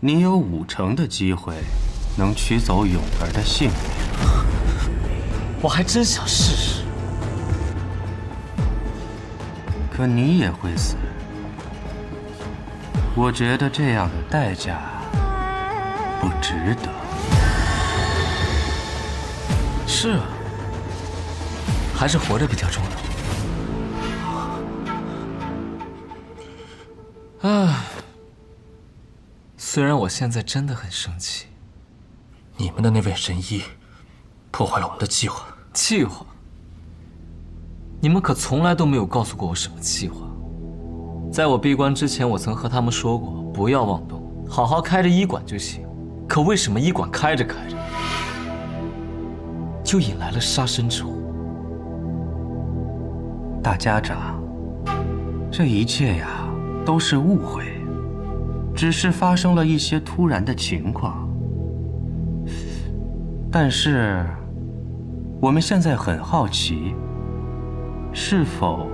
你有50%的机会能取走永儿的性命。我还真想试试。可你也会死。我觉得这样的代价不值得。是啊，还是活着比较重要。唉，虽然我现在真的很生气。你们的那位神医破坏了我们的计划。计划？你们可从来都没有告诉过我什么计划。在我闭关之前，我曾和他们说过，不要妄动，好好开着医馆就行。可为什么医馆开着开着，就引来了杀身之祸？大家长，这一切呀，都是误会，只是发生了一些突然的情况。但是，我们现在很好奇，是否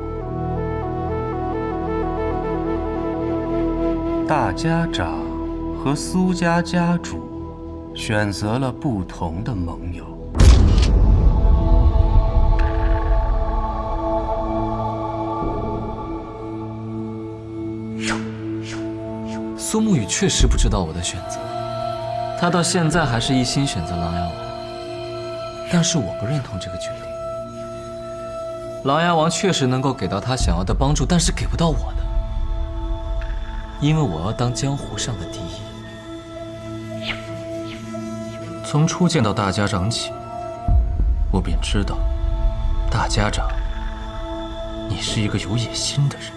大家长和苏家家主选择了不同的盟友？苏沐雨确实不知道我的选择，他到现在还是一心选择琅琊王，但是我不认同这个决定。琅琊王确实能够给到他想要的帮助，但是给不到我的，因为我要当江湖上的第一。从初见到大家长起，我便知道，大家长，你是一个有野心的人。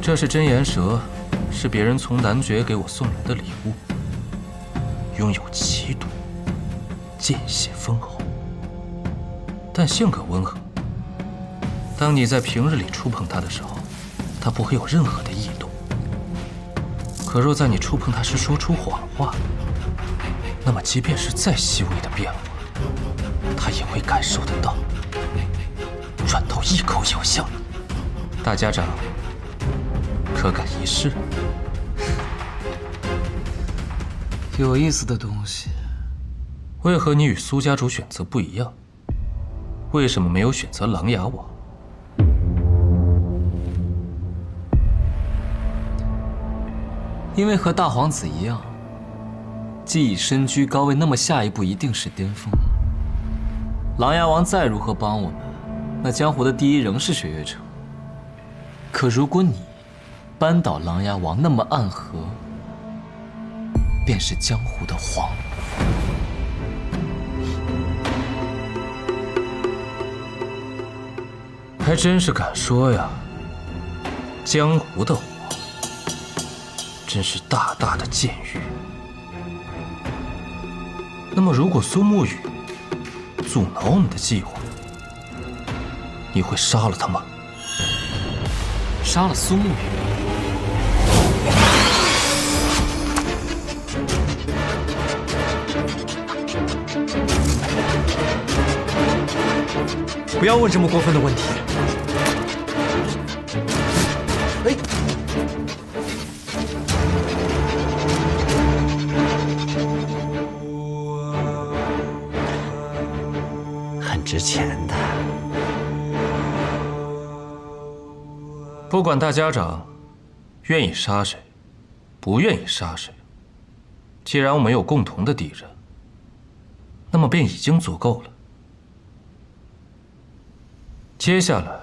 这是真言蛇，是别人从男爵给我送来的礼物，拥有奇毒，见血封喉，但性格温和。当你在平日里触碰它的时候，它不会有任何的异动。可若在你触碰它时说出谎话，那么即便是再细微的变化，它也会感受得到，转头一口咬向你。大家长，可敢一试？有意思的东西。为何你与苏家主选择不一样？为什么没有选择琅琊王？因为和大皇子一样，既已身居高位，那么下一步一定是巅峰。琅琊王再如何帮我们，那江湖的第一仍是雪月城。可如果你扳倒琅琊王，那么暗河便是江湖的皇。还真是敢说呀，江湖的皇，真是大大的僭越。那么，如果苏沐雨阻挠我们的计划，你会杀了他吗？杀了苏沐雨？不要问这么过分的问题。哎，很值钱的。不管大家长愿意杀谁，不愿意杀谁，既然我们有共同的敌人，那么便已经足够了。接下来，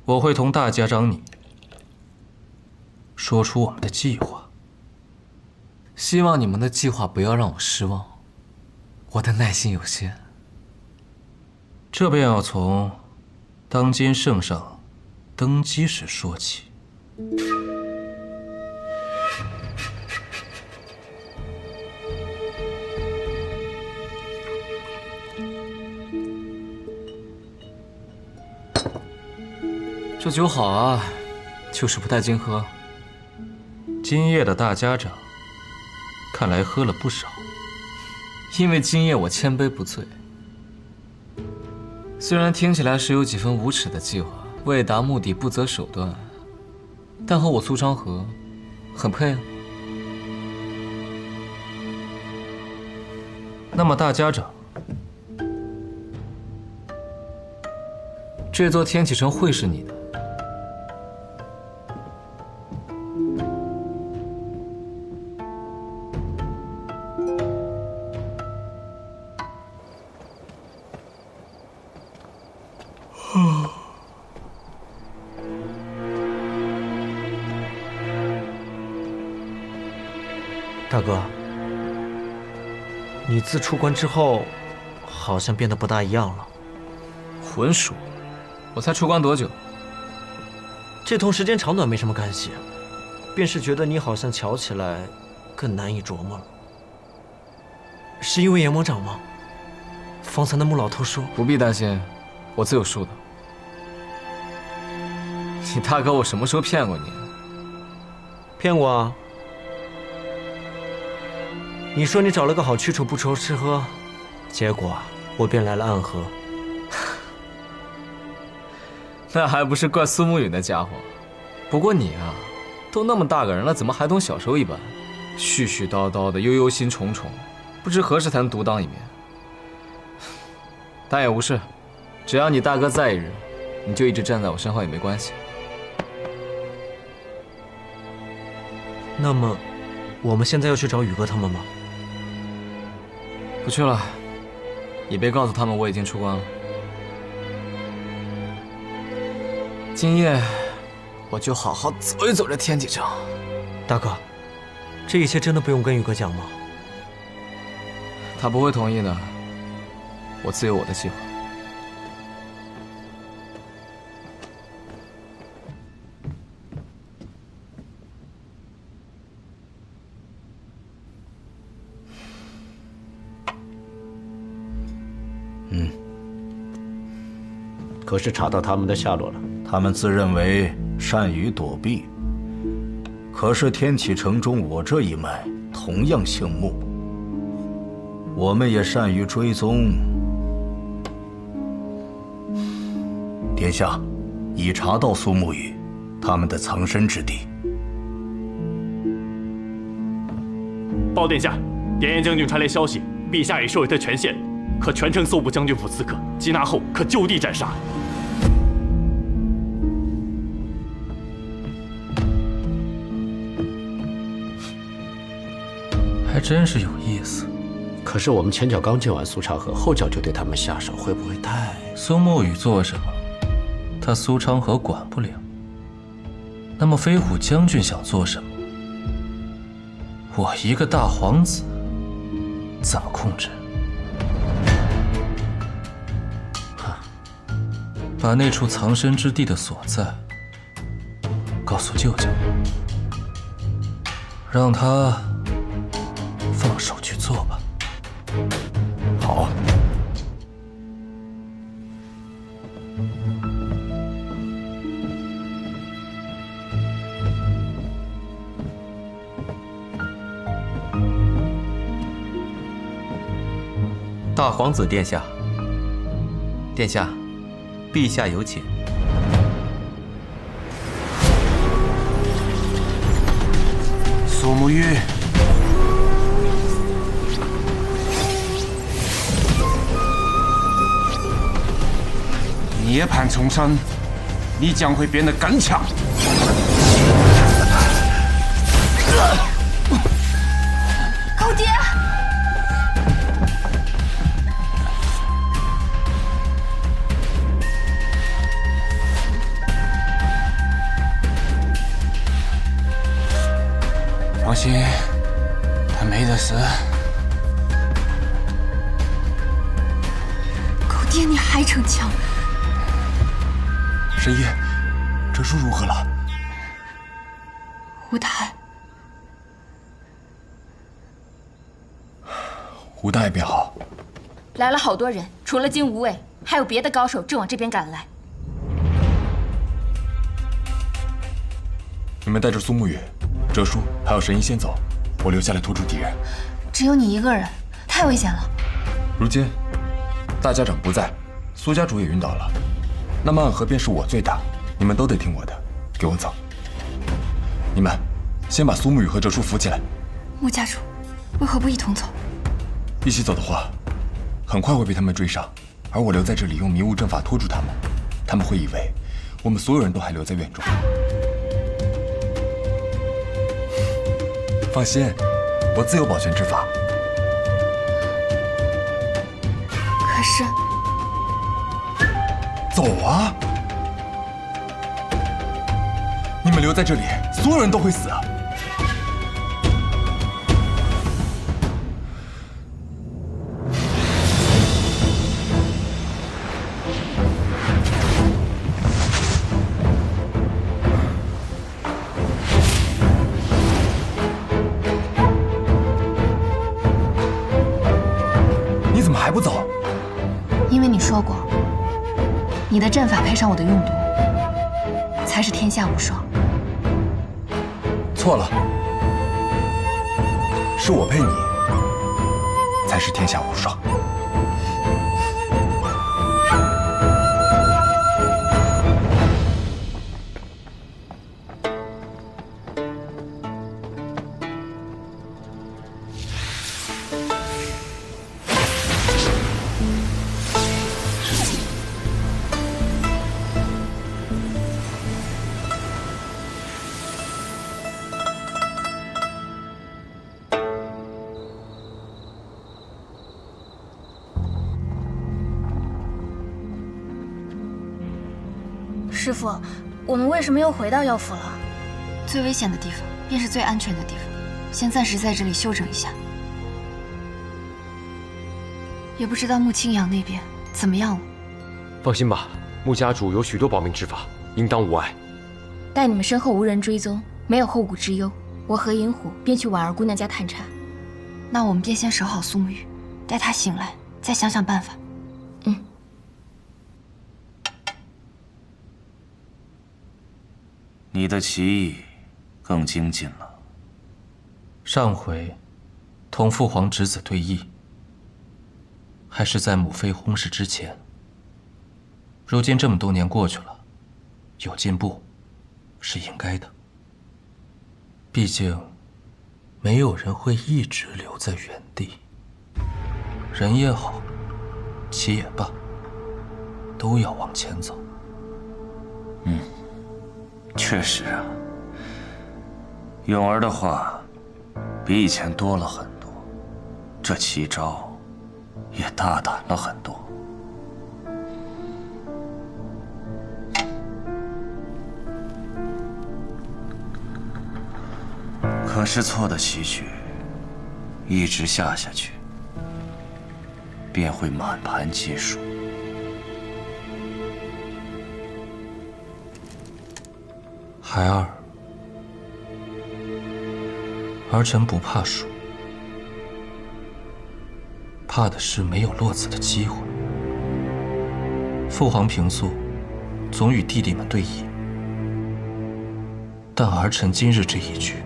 我会同大家长你说出我们的计划。希望你们的计划不要让我失望，我的耐心有限。这便要从当今圣上登基时说起。这酒好啊，就是不太经喝。今夜的大家长看来喝了不少。因为今夜我千杯不醉。虽然听起来是有几分无耻的计划，为达目的不择手段，但和我苏昌河很配啊。那么大家长，这座天启城会是你的。大哥，你自出关之后，好像变得不大一样了。混属，我才出关多久？这同时间长短没什么干系，便是觉得你好像瞧起来更难以琢磨了。是因为阎魔掌吗？方才那木老头说，不必担心，我自有数的。你大哥，我什么时候骗过你？骗我啊！你说你找了个好去处不愁吃喝，结果我便来了暗河。那还不是怪苏沐雨那家伙。不过你啊，都那么大个人了，怎么还同小时候一般，絮絮叨叨的，忧心忡忡，不知何时才能独当一面。但也无事，只要你大哥在一日，你就一直站在我身后也没关系。那么，我们现在要去找宇哥他们吗？不去了，也别告诉他们我已经出关了。今夜我就好好走一走这天启城。大哥，这一切真的不用跟宇哥讲吗？他不会同意的，我自有我的计划。可是查到他们的下落了。他们自认为善于躲避，可是天启城中我这一脉同样姓穆，我们也善于追踪。殿下已查到苏沐雨他们的藏身之地。报殿下，典彦将军传来消息，陛下已授予他权限，可全城搜捕将军府刺客，缉拿后可就地斩杀。还真是有意思。可是我们前脚刚见完苏昌河，后脚就对他们下手，会不会太……苏沐雨做什么，他苏昌河管不了。那么飞虎将军想做什么，我一个大皇子怎么控制？把那处藏身之地的所在告诉舅舅，让他放手去做吧。好。大皇子殿下，殿下，陛下有请。苏沐雨，涅槃重生，你将会变得更强。狗爹！放心，他没得死。狗爹，你还逞强！神医，这书如何了？吴太，吴大爷便好。来了好多人，除了金无畏，还有别的高手正往这边赶来。你们带着苏沐雨、哲叔还有神医先走，我留下来拖住敌人。只有你一个人，太危险了。如今大家长不在，苏家主也晕倒了，那么暗河便是我最大，你们都得听我的，给我走。你们先把苏沐雨和哲叔扶起来。穆家主，为何不一同走？一起走的话，很快会被他们追上，而我留在这里用迷雾阵法拖住他们，他们会以为我们所有人都还留在院中。放心，我自有保全之法。可是，走啊！你们留在这里，所有人都会死啊！你怎么还不走？因为你说过，你的阵法配上我的用毒，才是天下无双。错了，是我配你，才是天下无双。师父，我们为什么又回到药府了？最危险的地方，便是最安全的地方。先暂时在这里休整一下。也不知道穆清扬那边怎么样了。放心吧，穆家主有许多保命之法，应当无碍。待你们身后无人追踪，没有后顾之忧，我和银虎便去婉儿姑娘家探查。那我们便先守好苏沐雨，待她醒来再想想办法。你的棋艺更精进了。上回同父皇侄子对弈，还是在母妃薨逝之前。如今这么多年过去了，有进步是应该的。毕竟，没有人会一直留在原地。人也好，棋也罢，都要往前走。确实啊，咏儿的话比以前多了很多，这奇招也大胆了很多。可是错的棋局，一直下去，便会满盘皆输。孩儿，儿臣不怕输，怕的是没有落子的机会。父皇平素总与弟弟们对弈，但儿臣今日这一局，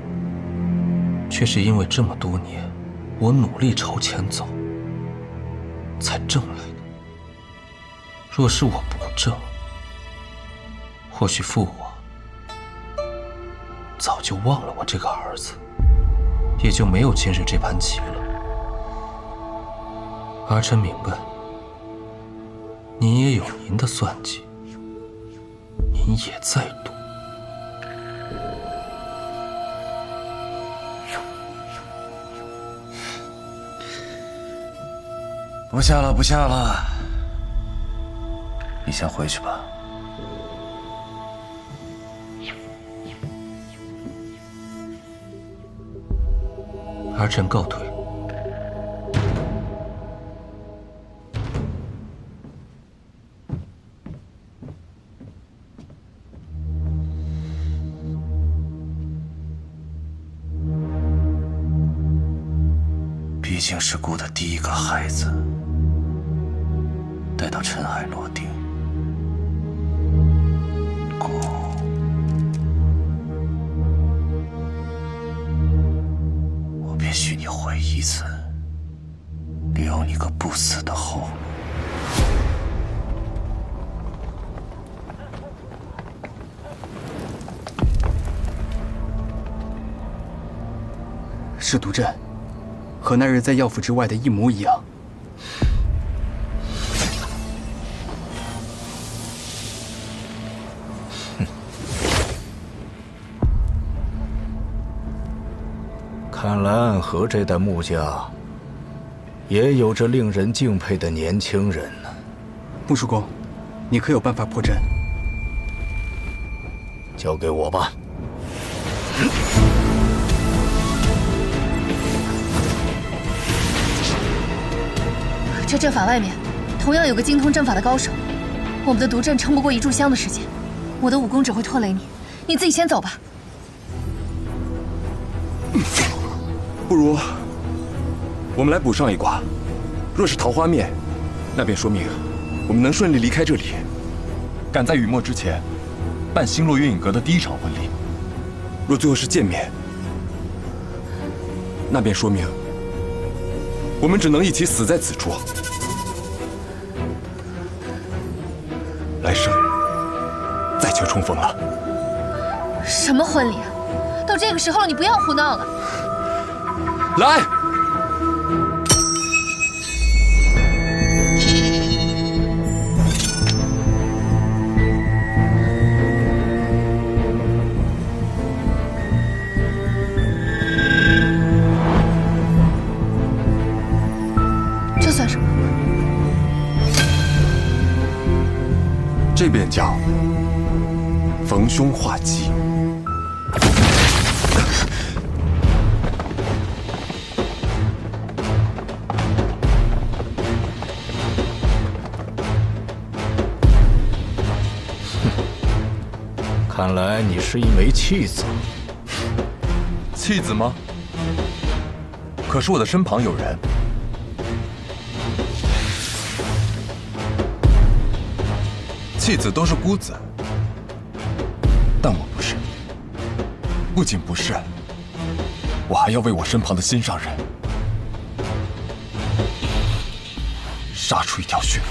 却是因为这么多年我努力朝前走，才挣来的。若是我不挣，或许父王早就忘了我这个儿子，也就没有今日这盘棋了。儿臣明白，您也有您的算计，您也在赌。不下了，不下了，你先回去吧。儿臣告退。毕竟是顾的第一个孩子，待到尘埃落定，顾，我为一次，留你个不死的后。是毒阵，和那日在药府之外的一模一样。看来暗河这代穆家也有着令人敬佩的年轻人呢。穆叔公，你可有办法破阵？交给我吧。这阵法外面同样有个精通阵法的高手，我们的毒阵撑不过一炷香的时间，我的武功只会拖累你，你自己先走吧。不如我们来补上一卦。若是桃花面，那便说明我们能顺利离开这里，赶在雨末之前办星落月影阁的第一场婚礼。若最后是见面，那便说明我们只能一起死在此处。来生再求重逢了。什么婚礼啊？都这个时候了，你不要胡闹了。来。这算什么？这便叫逢凶化吉。看来你是一枚弃子。弃子吗？可是我的身旁有人。弃子都是孤子，但我不是。不仅不是，我还要为我身旁的心上人杀出一条血路。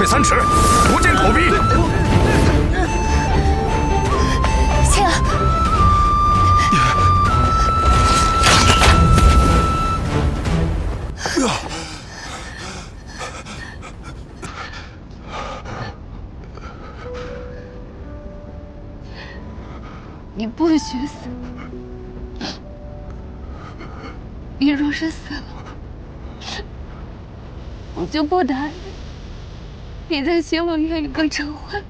3尺，不见口鼻。青儿，你不许死！你若是死了，我就不答应你在星落月影阁成婚。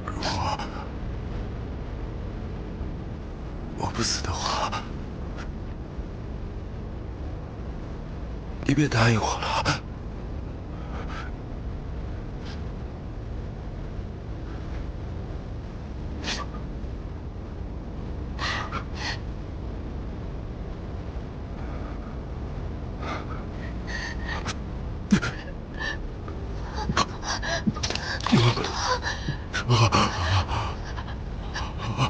如果我不死的话，你别答应我了。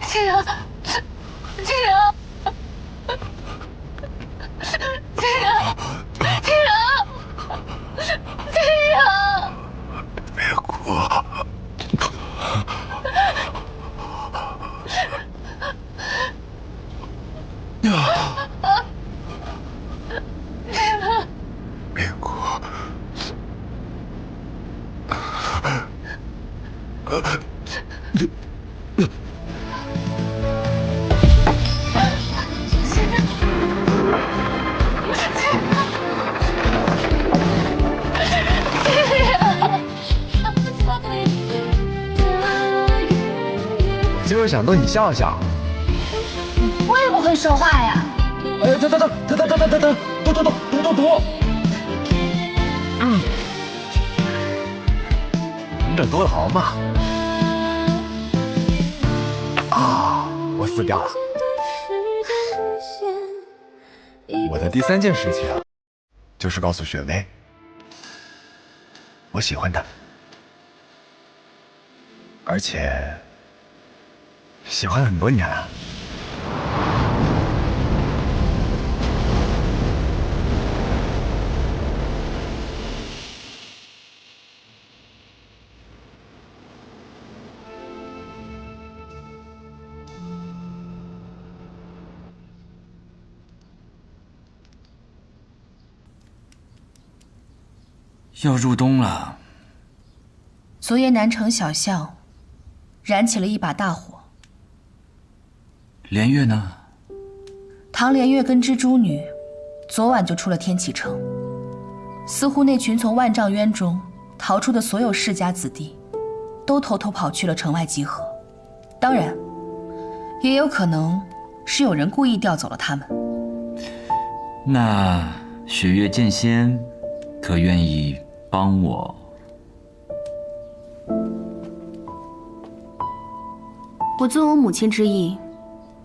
青阳，青阳，青阳，青阳，青阳，别哭。就是想逗你笑笑。会不会说话呀？哎，等，读。忍多劳嘛。啊，我死掉了。我的第3件事情，就是告诉雪薇，我喜欢她，而且喜欢很多年了。要入冬了。昨夜南城小巷燃起了一把大火。连月呢？唐连月跟蜘蛛女昨晚就出了天启城，似乎那群从万丈渊中逃出的所有世家子弟，都偷偷跑去了城外集合。当然，也有可能是有人故意调走了他们。那雪月剑仙，可愿意帮我？我遵我母亲之意，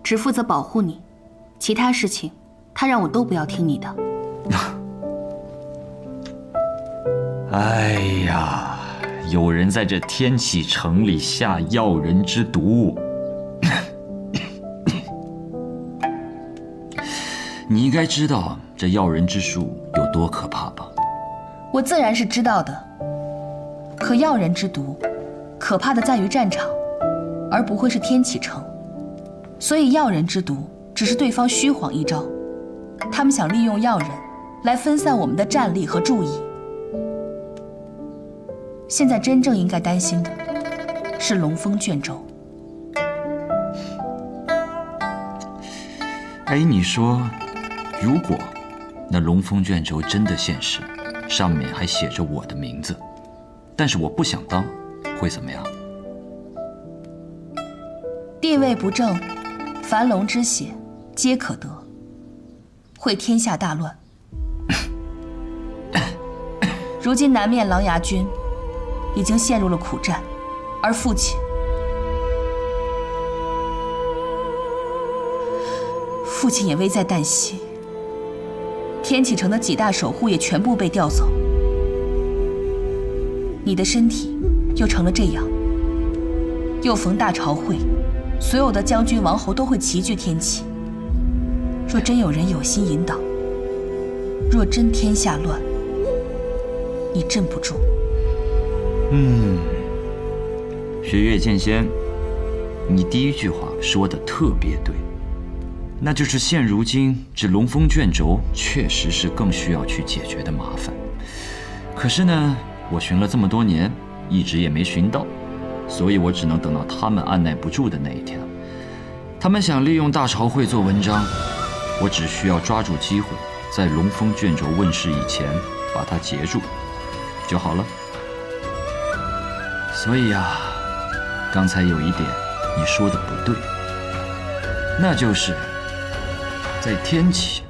只负责保护你，其他事情，她让我都不要听你的。哎呀，有人在这天启城里下药人之毒，你应该知道这药人之术有多可怕吧？我自然是知道的，可药人之毒，可怕的在于战场，而不会是天启城。所以药人之毒只是对方虚晃一招，他们想利用药人来分散我们的战力和注意。现在真正应该担心的是龙峰卷轴。哎，你说，如果那龙峰卷轴真的现实，上面还写着我的名字，但是我不想当，会怎么样？地位不正，凡龙之血皆可得，会天下大乱。如今南面狼牙军已经陷入了苦战，而父亲也危在旦夕。天启城的几大守护也全部被调走，你的身体又成了这样。又逢大朝会，所有的将军王侯都会齐聚天启。若真有人有心引导，若真天下乱，你镇不住。雪月剑仙，你第一句话说的特别对，那就是现如今这龙峰卷轴确实是更需要去解决的麻烦。可是呢，我寻了这么多年，一直也没寻到，所以我只能等到他们按耐不住的那一天。他们想利用大朝会做文章，我只需要抓住机会，在龙峰卷轴问世以前把它截住就好了。所以啊，刚才有一点你说的不对，那就是在天启，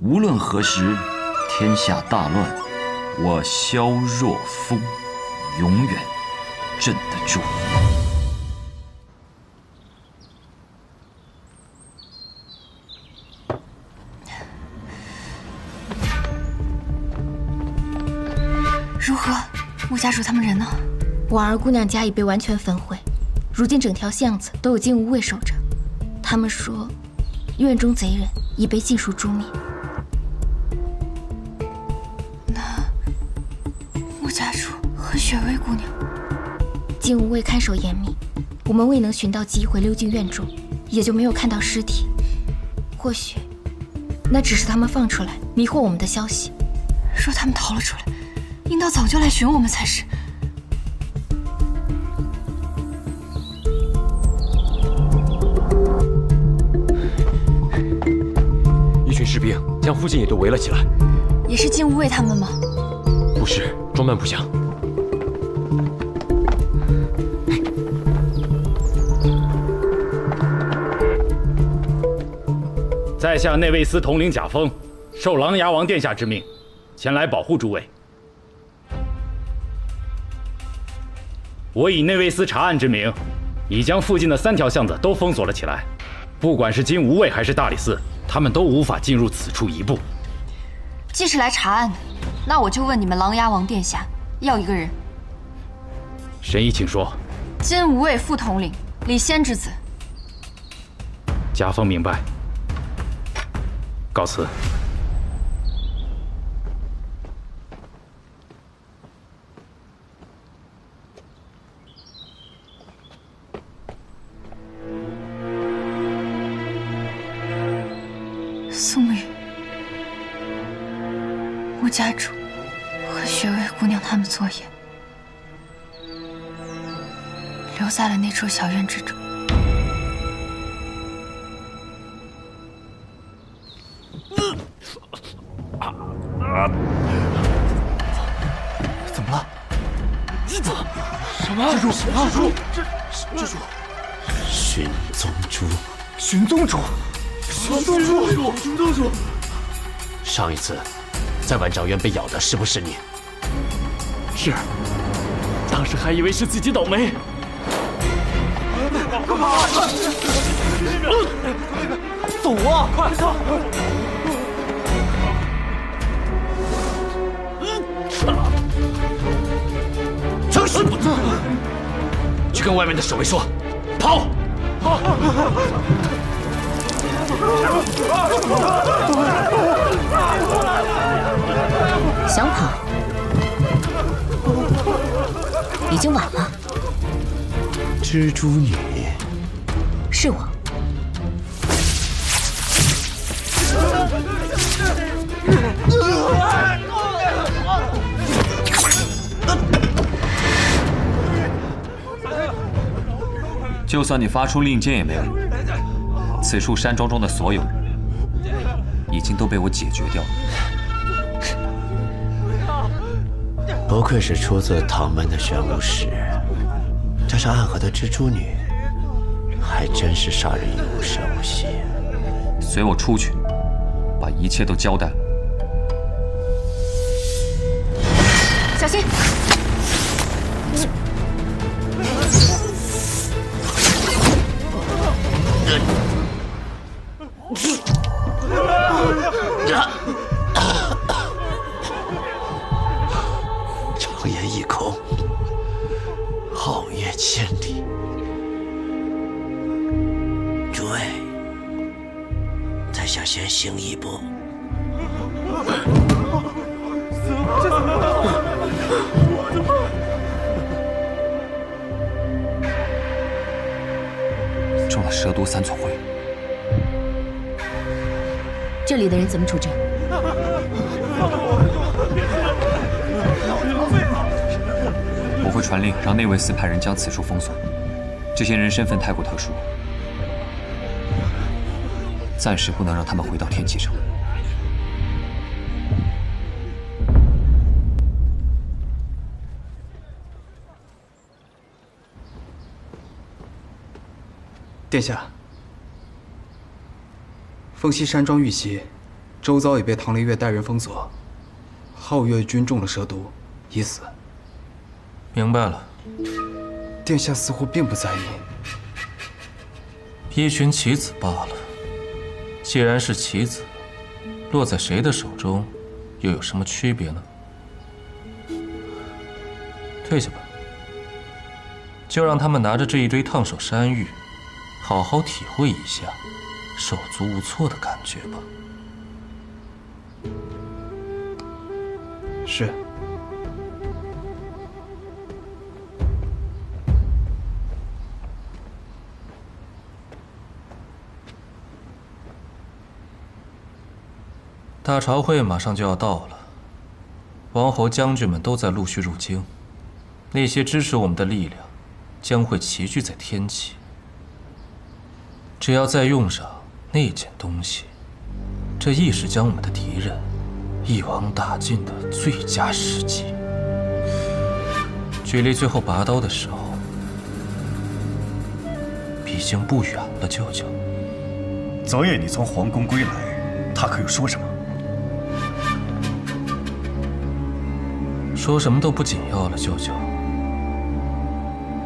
无论何时，天下大乱，我萧若风永远镇得住。如何？穆家主他们人呢？婉儿姑娘家已被完全焚毁，如今整条巷子都有金吾卫守着。他们说，院中贼人已被尽数诛灭。那穆家主和雪薇姑娘，金吾卫看守严密，我们未能寻到机会溜进院中，也就没有看到尸体。或许，那只是他们放出来迷惑我们的消息。若他们逃了出来，应当早就来寻我们才是。将附近也都围了起来。也是金无畏他们吗？不是，装扮不像。在下内卫司统领贾峰，受琅琊王殿下之命，前来保护诸位。我以内卫司查案之名，已将附近的3条巷子都封锁了起来。不管是金无畏还是大理寺，他们都无法进入此处一步。既是来查案的，那我就问你们琅琊王殿下，要一个人。神医，请说。金无畏副统领李仙之子。贾峰明白。告辞。苏沐雨，穆家主和雪薇姑娘他们昨夜留在了那处小院之中。怎么了？什么？蜘蛛！蜘蛛！寻踪蛛！寻踪蛛！寻踪蛛！上一次在万丈渊被咬的是不是你？是。当时还以为是自己倒霉。快跑！走啊！快走！成事不做，去跟外面的守卫说，跑！想跑，已经晚了。蜘蛛女，是我。就算你发出令箭也没有用。此处山庄中的所有人，已经都被我解决掉了。不愧是出自唐门的玄武石，加上暗河的蜘蛛女，还真是杀人于无声无息。随我出去，把一切都交代了。小心！长言一空，皓月千里。诸位，在下先行一步。中了蛇毒3寸灰。这里的人怎么处置？我会传令让内卫司派人将此处封锁。这些人身份太过特殊，暂时不能让他们回到天启城。殿下，凤溪山庄遇袭，周遭已被唐灵月带人封锁，皓月君中了蛇毒，已死。明白了。殿下似乎并不在意。一群棋子罢了。既然是棋子，落在谁的手中，又有什么区别呢？退下吧，就让他们拿着这一堆烫手山芋，好好体会一下手足无措的感觉吧。是。大朝会马上就要到了，王侯将军们都在陆续入京，那些支持我们的力量将会齐聚在天启。只要再用上那件东西，这亦是将我们的敌人一网打尽的最佳时机。距离最后拔刀的时候，已经不远了，舅舅。昨夜你从皇宫归来，他可有说什么？说什么都不紧要了，舅舅。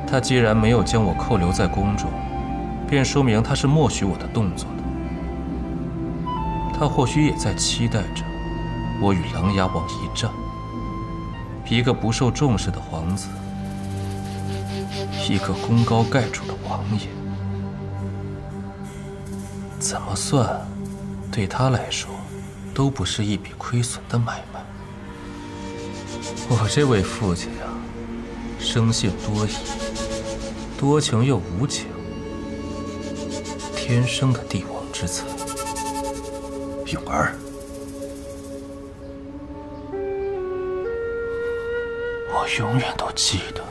他既然没有将我扣留在宫中，便说明他是默许我的动作的。他或许也在期待着我与琅琊王一战。一个不受重视的皇子，一个功高盖主的王爷，怎么算，对他来说，都不是一笔亏损的买卖。我这位父亲呀，生性多疑，多情又无情，天生的帝王之才。永儿，我永远都记得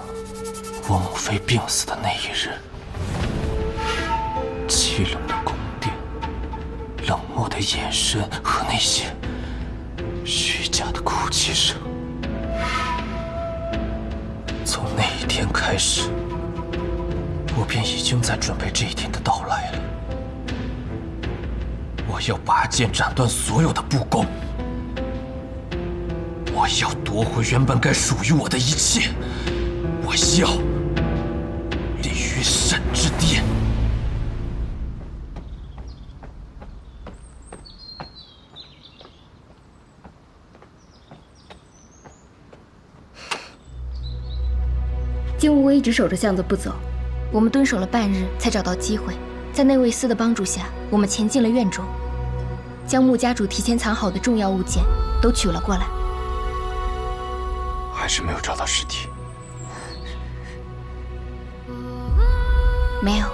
我母妃病死的那一日，凄冷的宫殿，冷漠的眼神和那些虚假的哭泣声。从那一天开始，我便已经在准备这一天的到来了。我要拔剑斩断所有的不公，我要夺回原本该属于我的一切，我要立于神之巅。金无畏一直守着巷子不走，我们蹲守了半日才找到机会，在内卫司的帮助下，我们前进了院中，将穆家主提前藏好的重要物件都取了过来。还是没有找到尸体。没有，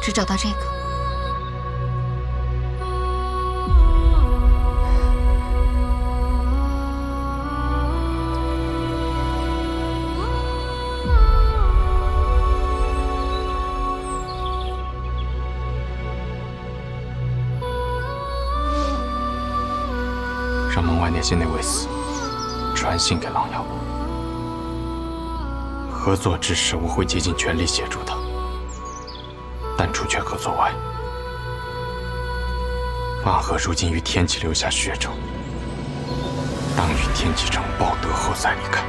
只找到这个。让门外那些内卫司传信给琅琊王，合作之时我会竭尽全力协助他，但除却合作外，万和如今于天启留下血仇，当与天启城报德后再离开。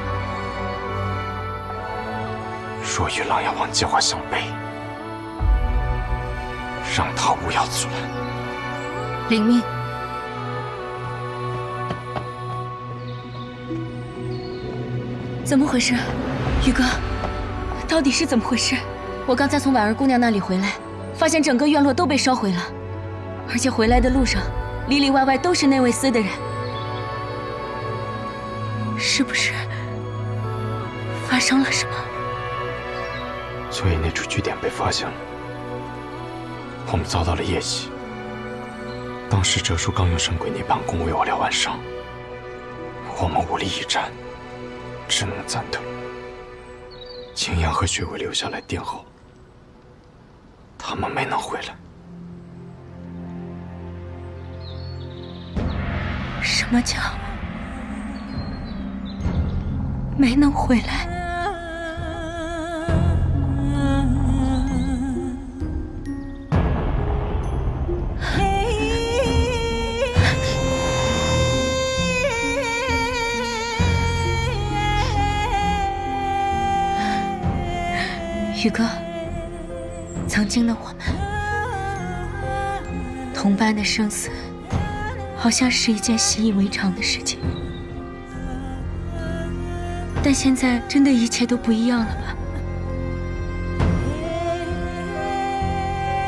若与琅琊王计划相悖，让他勿要阻拦。领命。怎么回事，宇哥？到底是怎么回事？我刚才从婉儿姑娘那里回来，发现整个院落都被烧毁了，而且回来的路上，里里外外都是内卫司的人，是不是发生了什么？昨夜那处据点被发现了，我们遭到了夜袭。当时哲叔刚用神鬼涅槃弓为我疗完伤，我们无力一战，只能暂退。青阳和雪薇留下来殿后，他们没能回来。什么叫没能回来？宇哥，曾经的我们，同伴的生死，好像是一件习以为常的事情。但现在真的一切都不一样了吧？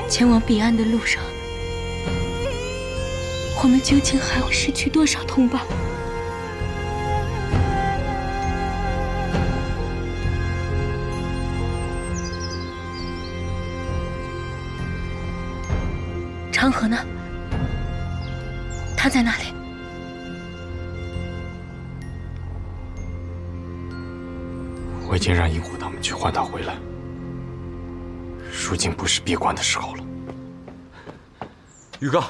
前往彼岸的路上，我们究竟还会失去多少同伴？长河呢？他在哪里？我已经让萤火他们去唤他回来，如今不是闭关的时候了。宇哥，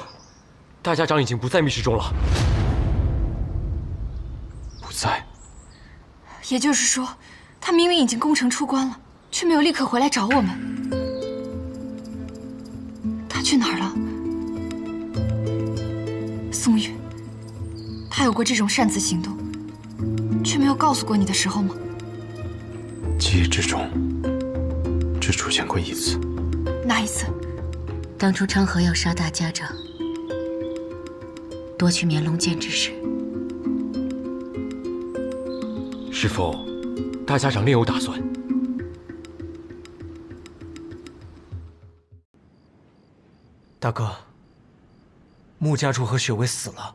大家长已经不在密室中了。不在。也就是说，他明明已经攻城出关了，却没有立刻回来找我们。他去哪儿了？宋玉，他有过这种擅自行动，却没有告诉过你的时候吗？记忆之中，只出现过一次。哪一次？当初昌河要杀大家长，夺取绵龙剑之时。是否大家长另有打算？大哥，穆家主和雪薇死了。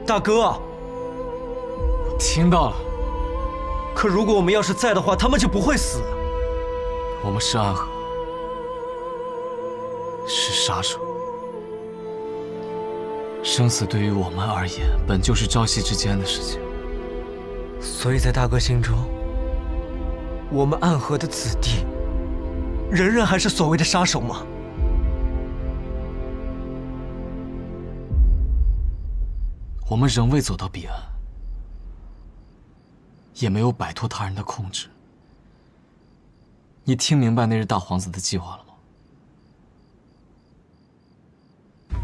大哥，我听到了。可如果我们要是在的话，他们就不会死。我们是暗河，是杀手，生死对于我们而言，本就是朝夕之间的事情。所以在大哥心中，我们暗河的子弟，仍然还是所谓的杀手吗？我们仍未走到彼岸，也没有摆脱他人的控制。你听明白那日大皇子的计划了吗？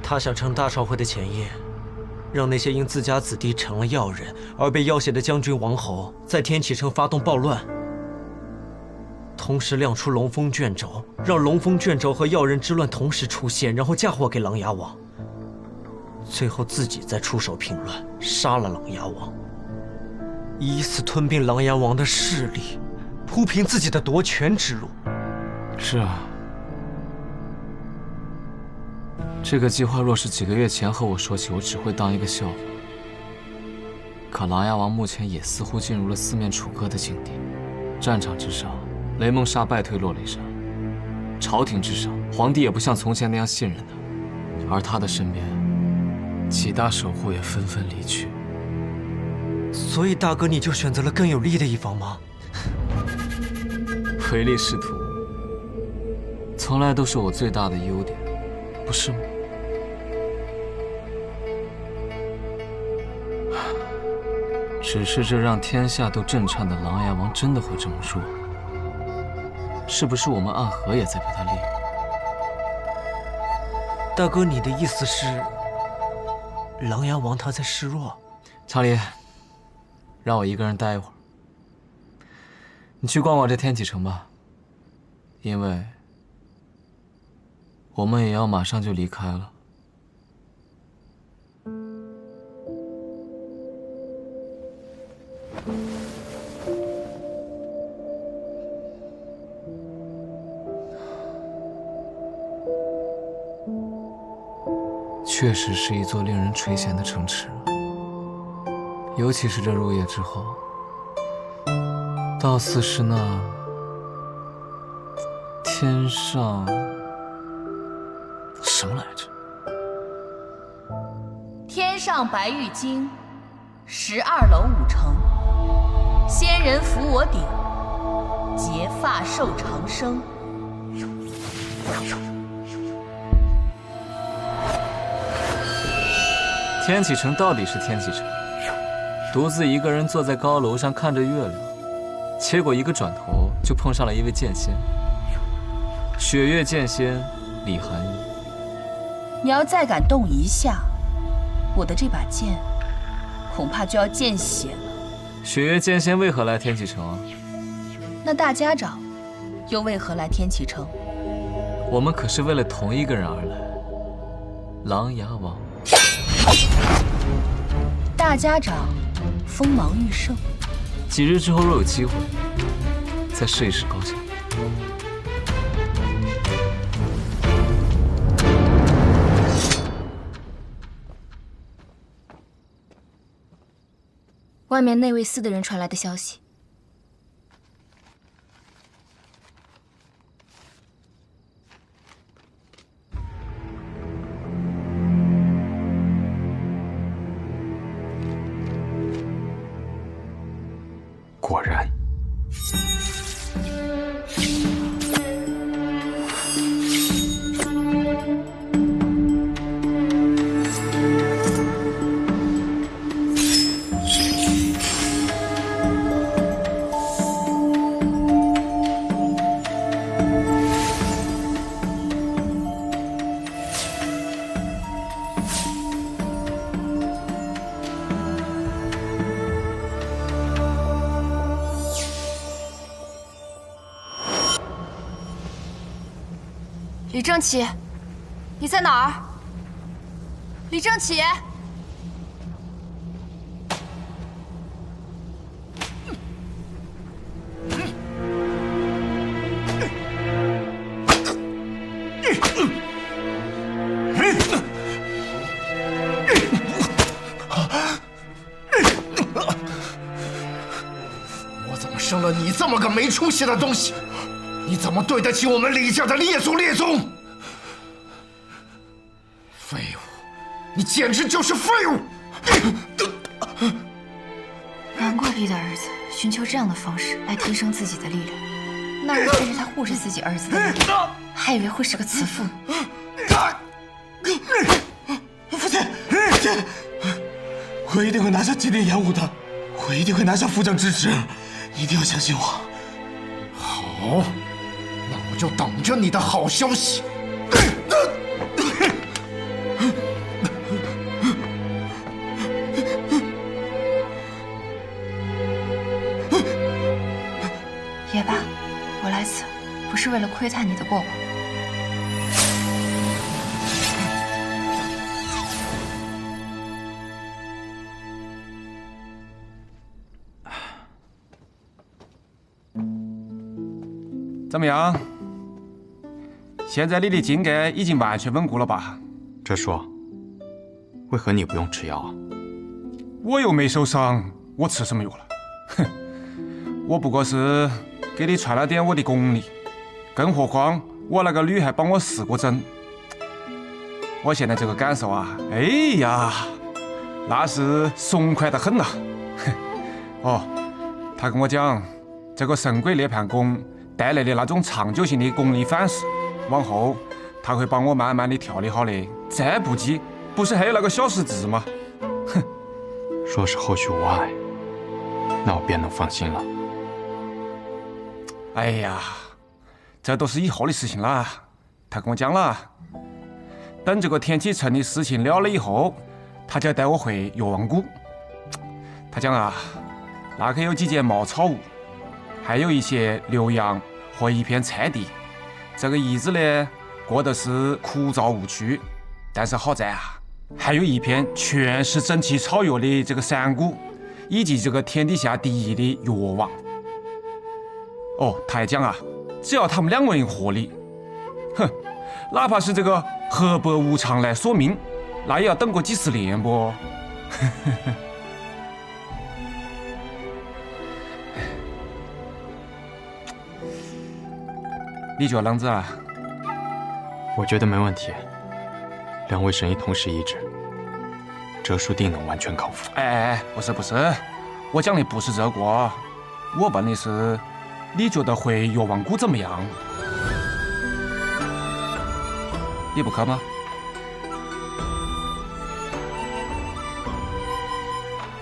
他想趁大朝会的前夜，让那些因自家子弟成了要人而被要挟的将军王侯，在天启城发动暴乱，同时亮出龙峰卷轴，让龙峰卷轴和要人之乱同时出现，然后嫁祸给琅琊王。最后自己再出手平乱，杀了琅琊王，以此吞并琅琊王的势力，铺平自己的夺权之路。是啊，这个计划若是几个月前和我说起，我只会当一个笑话。可琅琊王目前也似乎进入了四面楚歌的境地，战场之上，雷梦莎败退洛雷山；朝廷之上，皇帝也不像从前那样信任他，而他的身边，几大守护也纷纷离去。所以大哥，你就选择了更有利的一方吗？唯利是图，从来都是我最大的优点，不是吗？只是这让天下都震颤的琅琊王真的会这么弱？是不是我们暗河也在被他利用？大哥，你的意思是，琅琊王他在示弱？查理，让我一个人待一会儿。你去逛逛这天启城吧，因为我们也要马上就离开了。确实是一座令人垂涎的城池，尤其是这入夜之后，倒似是那天上什么来着？天上白玉京，12楼5城，仙人扶我顶，结发寿长生。天启城到底是天启城，独自一个人坐在高楼上看着月亮，结果一个转头就碰上了一位剑仙，雪月剑仙李寒玉。你要再敢动一下，我的这把剑恐怕就要见血了。雪月剑仙为何来天启城啊？那大家长又为何来天启城？我们可是为了同一个人而来，琅琊王。大家长锋芒愈盛，几日之后若有机会，再试一试高下。外面内卫司的人传来的消息。果然，李正启，你在哪儿？李正启。 生了你这么个没出息的东西，你怎么对得起我们李家的列祖列宗？废物！你简直就是废物！难怪李的儿子寻求这样的方式来提升自己的力量。那人看着他护着自己儿子的力量，还以为会是个慈父。父亲，我一定会拿下吉林演武的，我一定会拿下副将之职。 你一定要相信我。好，那我就等着你的好消息。也罢，我来此不是为了窥探你的过往。怎么样？现在你的筋骨已经完全稳固了吧？哲叔，为何你不用吃药啊？我又没受伤，我吃什么药了？哼，我不过是给你传了点我的功力，更何况我那个女还帮我试过针。我现在这个感受啊，哎呀，那是爽快得很呐！哼，哦，他跟我讲，这个神鬼涅槃功。 带来的那种长久性的功力反噬，往后他会帮我慢慢的调理好的。再不济，不是还有那个小十字吗？哼！若是后续无碍，那我便能放心了。哎呀，这都是以后的事情啦。他跟我讲了，等这个天启城的事情了了以后，他就要带我回药王谷。他讲啊，那可有几间茅草屋，还有一些牛羊。 和一片菜地，这个日子呢过得是枯燥无趣，但是好在啊，还有一片全是整齐草药的这个山谷，以及这个天底下第一的药王。哦，他还讲啊，只要他们两个人合力，哼，哪怕是这个河伯无常来索命，那也要等个几十年不？你觉得啷子啊？我觉得没问题。两位神医同时医治，哲叔定能完全康复。哎，不是，我讲的不是这个，我问的是，你觉得回药王谷怎么样？你不去吗？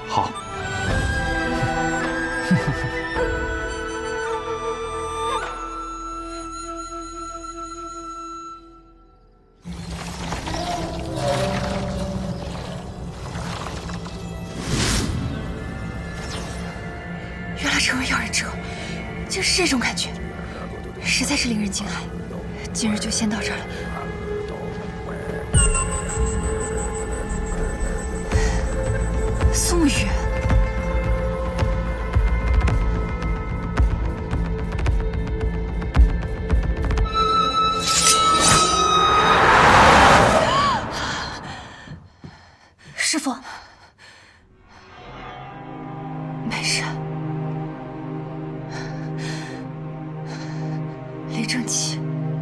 好。成为药人之后，竟是这种感觉，实在是令人惊骇。今日就先到这儿了。苏沐雨，师父，没事。 李正启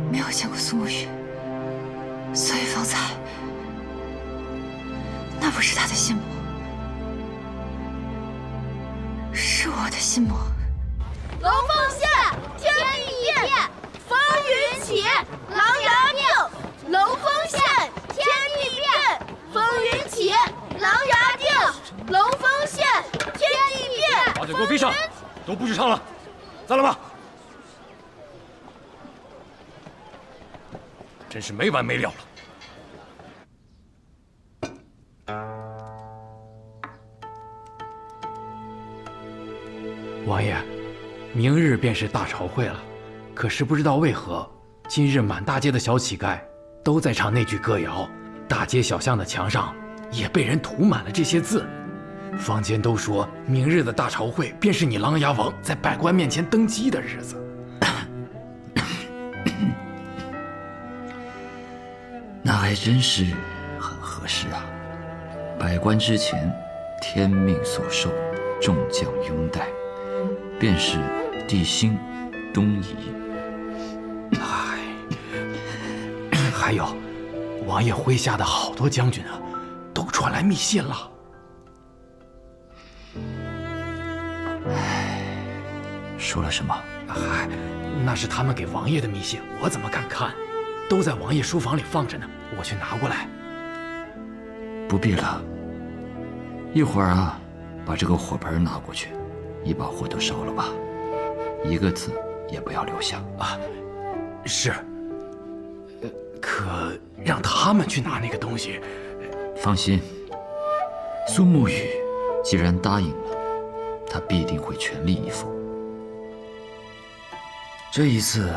没有见过苏沐雨，所以方才那不是他的心魔，是我的心魔。龙凤现，天地变，风云起，狼牙定。龙凤现，天地变，风云起，狼牙定。龙凤现，天地变。把嘴给我闭上，都不许唱了，散了吧。 真是没完没了了！王爷，明日便是大朝会了，可是不知道为何今日满大街的小乞丐都在唱那句歌谣，大街小巷的墙上也被人涂满了这些字。坊间都说，明日的大朝会便是你琅琊王在百官面前登基的日子。那还真是很合适啊！百官之前，天命所受，众将拥戴，便是帝辛、东夷。还有，王爷麾下的好多将军啊，都传来密信了。说了什么？嗨，那是他们给王爷的密信，我怎么敢看？都在王爷书房里放着呢，我去拿过来。不必了，一会儿啊，把这个火盆拿过去，一把火都烧了吧，一个字也不要留下啊。是。可让他们去拿那个东西，放心，苏沐雨既然答应了，他必定会全力以赴。这一次，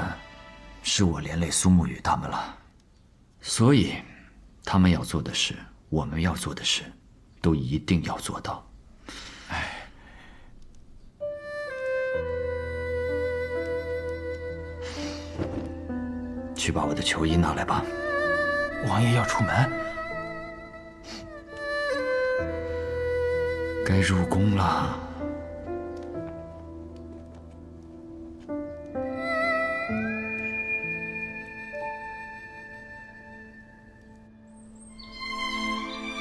是我连累苏沐雨他们了，所以他们要做的事，我们要做的事，都一定要做到。去把我的球衣拿来吧。王爷要出门，该入宫了。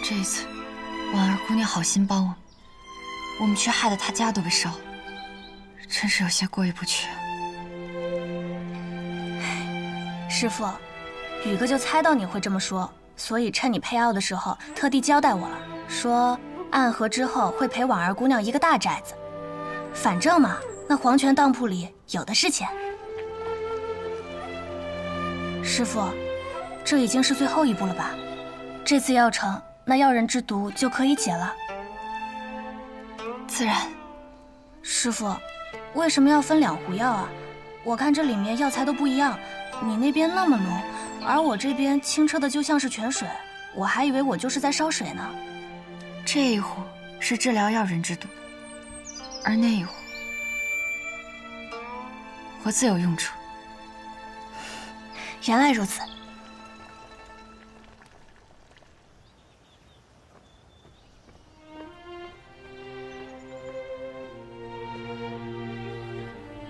这一次，婉儿姑娘好心帮我们却害得她家都被烧了，真是有些过意不去。师父，宇哥就猜到你会这么说，所以趁你配药的时候，特地交代我了，说暗合之后会陪婉儿姑娘一个大寨子。反正嘛，那黄泉当铺里有的是钱。师父，这已经是最后一步了吧？这次药成，那药人之毒就可以解了。自然。师父，为什么要分2壶药啊？我看这里面药材都不一样。你那边那么浓，而我这边清澈的就像是泉水，我还以为我就是在烧水呢。这一壶是治疗药人之毒，而那一壶我自有用处。原来如此。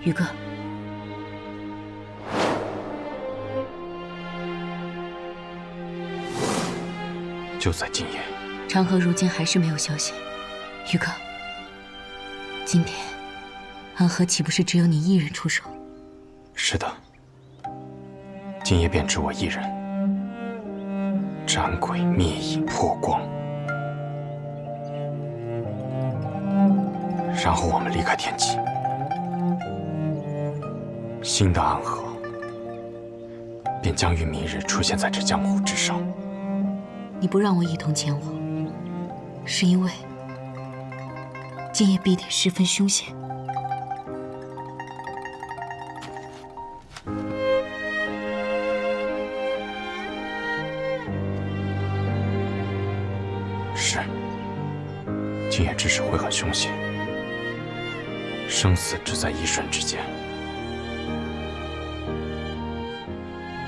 宇哥。就在今夜，长河如今还是没有消息。宇哥，今天暗河岂不是只有你一人出手？是的，今夜便只我一人，斩鬼灭影破光，然后我们离开天际。新的暗河便将于明日出现在这江湖之上。你不让我一同前往，是因为今夜必定十分凶险。是，今夜之事会很凶险，生死只在一瞬之间。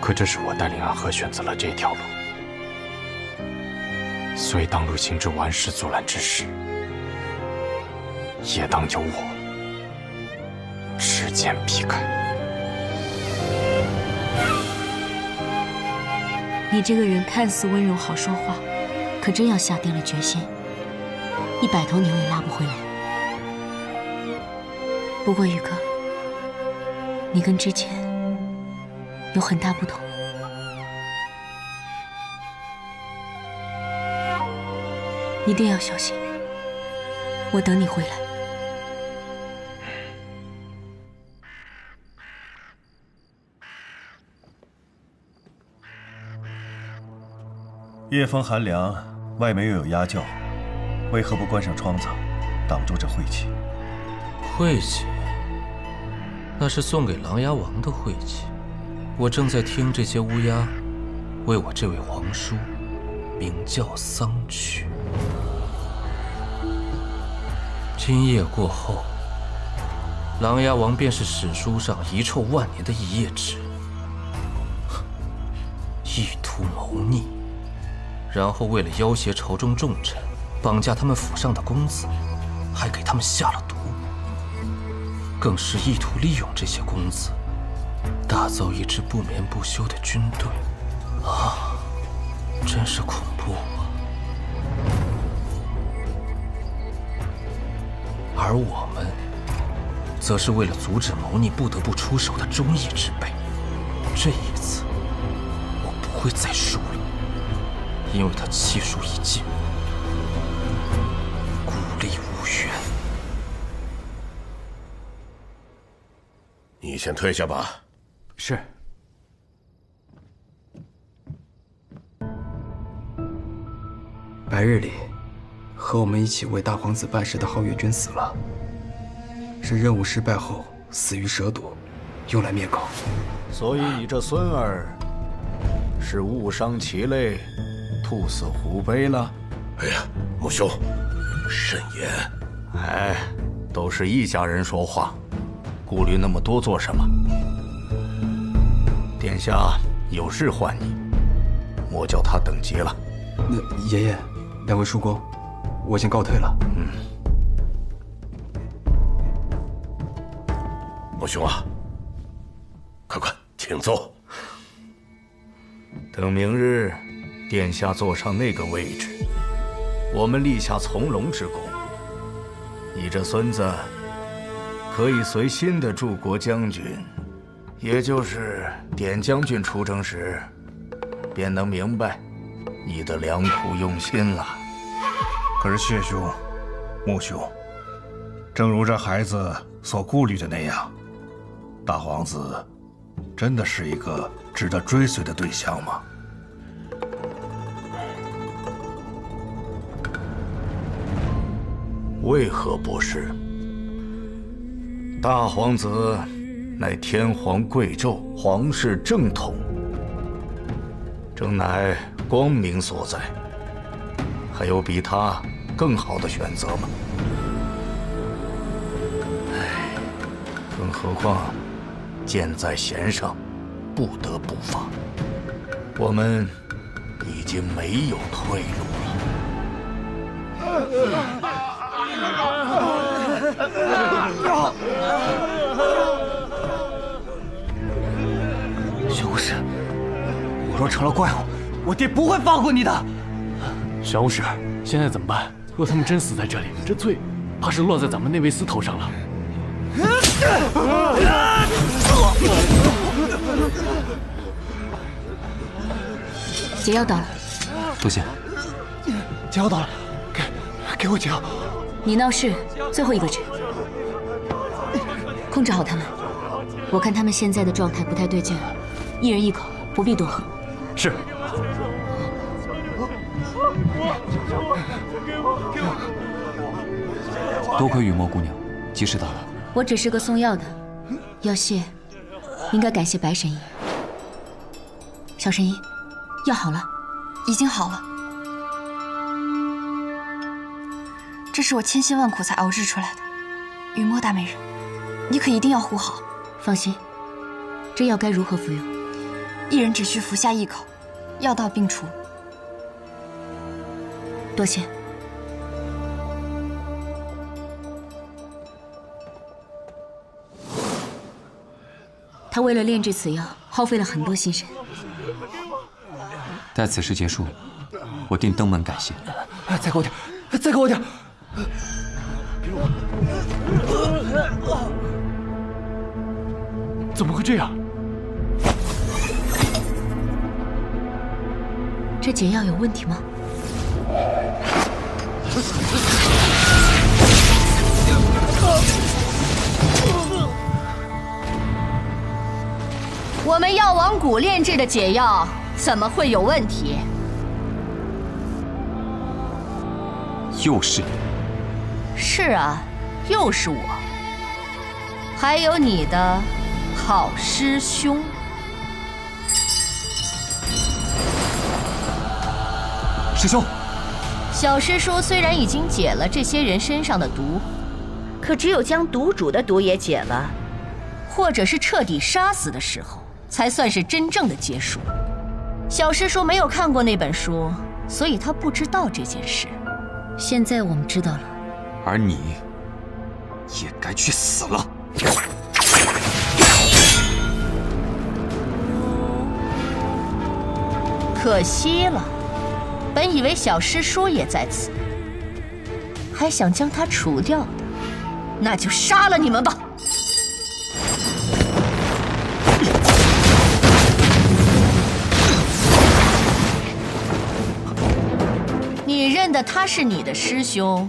可这是我带领暗河选择了这条路。所以，当陆行之顽石阻拦之时，也当由我持剑避开。你这个人看似温柔好说话，可真要下定了决心，100头牛也拉不回来。不过宇哥，你跟之前有很大不同。一定要小心，我等你回来。夜风寒凉，外面又有鸦叫，为何不关上窗子，挡住这晦气？晦气，那是送给琅琊王的晦气。我正在听这些乌鸦为我这位皇叔鸣叫丧曲。今夜过后，琅琊王便是史书上遗臭万年的一页纸，意图谋逆，然后为了要挟朝中重臣，绑架他们府上的公子，还给他们下了毒，更是意图利用这些公子，打造一支不眠不休的军队。啊，真是恐怖啊！而我们，则是为了阻止谋逆不得不出手的忠义之辈。这一次，我不会再输了，因为他气数已尽，孤立无援。你先退下吧。是。白日里，和我们一起为大皇子办事的皓月君死了，是任务失败后死于蛇毒，用来灭口。所以你这孙儿是误伤其类，兔死狐悲了。哎呀，母兄，慎言。哎，都是一家人说话，顾虑那么多做什么？殿下有事唤你，莫叫他等急了。那爷爷，两位叔公，我先告退了。母兄啊，快，请坐。等明日殿下坐上那个位置，我们立下从龙之功。你这孙子可以随新的柱国将军，也就是典将军出征时，便能明白你的良苦用心了。可是谢兄、穆兄，正如这孩子所顾虑的那样，大皇子真的是一个值得追随的对象吗？为何不是？大皇子乃天皇贵胄，皇室正统，正乃光明所在。还有比他更好的选择吗？唉，更何况箭在弦上，不得不发。我们已经没有退路了。玄武使，我若成了怪物，我爹不会放过你的。玄武使，现在怎么办？若他们真死在这里，这罪怕是落在咱们内卫司头上了。解药到了，多谢。解药到了，给我解药。你闹事，最后一个指，控制好他们。我看他们现在的状态不太对劲，一人一口，不必多喝。是。多亏雨墨姑娘及时到了。我只是个送药的，要谢，应该感谢白神医。小神医，药好了，已经好了。这是我千辛万苦才熬制出来的。雨墨大美人，你可一定要护好。放心，这药该如何服用？一人只需服下1口，药到病除。多谢。他为了炼制此药，耗费了很多心神。待此事结束，我定登门感谢。再给我点，再给我点。怎么会这样？这解药有问题吗？我们药王谷炼制的解药怎么会有问题？又是？是啊，又是我。还有你的好师兄。师兄，小师叔虽然已经解了这些人身上的毒，可只有将毒主的毒也解了，或者是彻底杀死的时候，才算是真正的结束。小师叔没有看过那本书，所以他不知道这件事。现在我们知道了，而你也该去死了。可惜了，本以为小师叔也在此，还想将他除掉的，那就杀了你们吧！你认得他是你的师兄，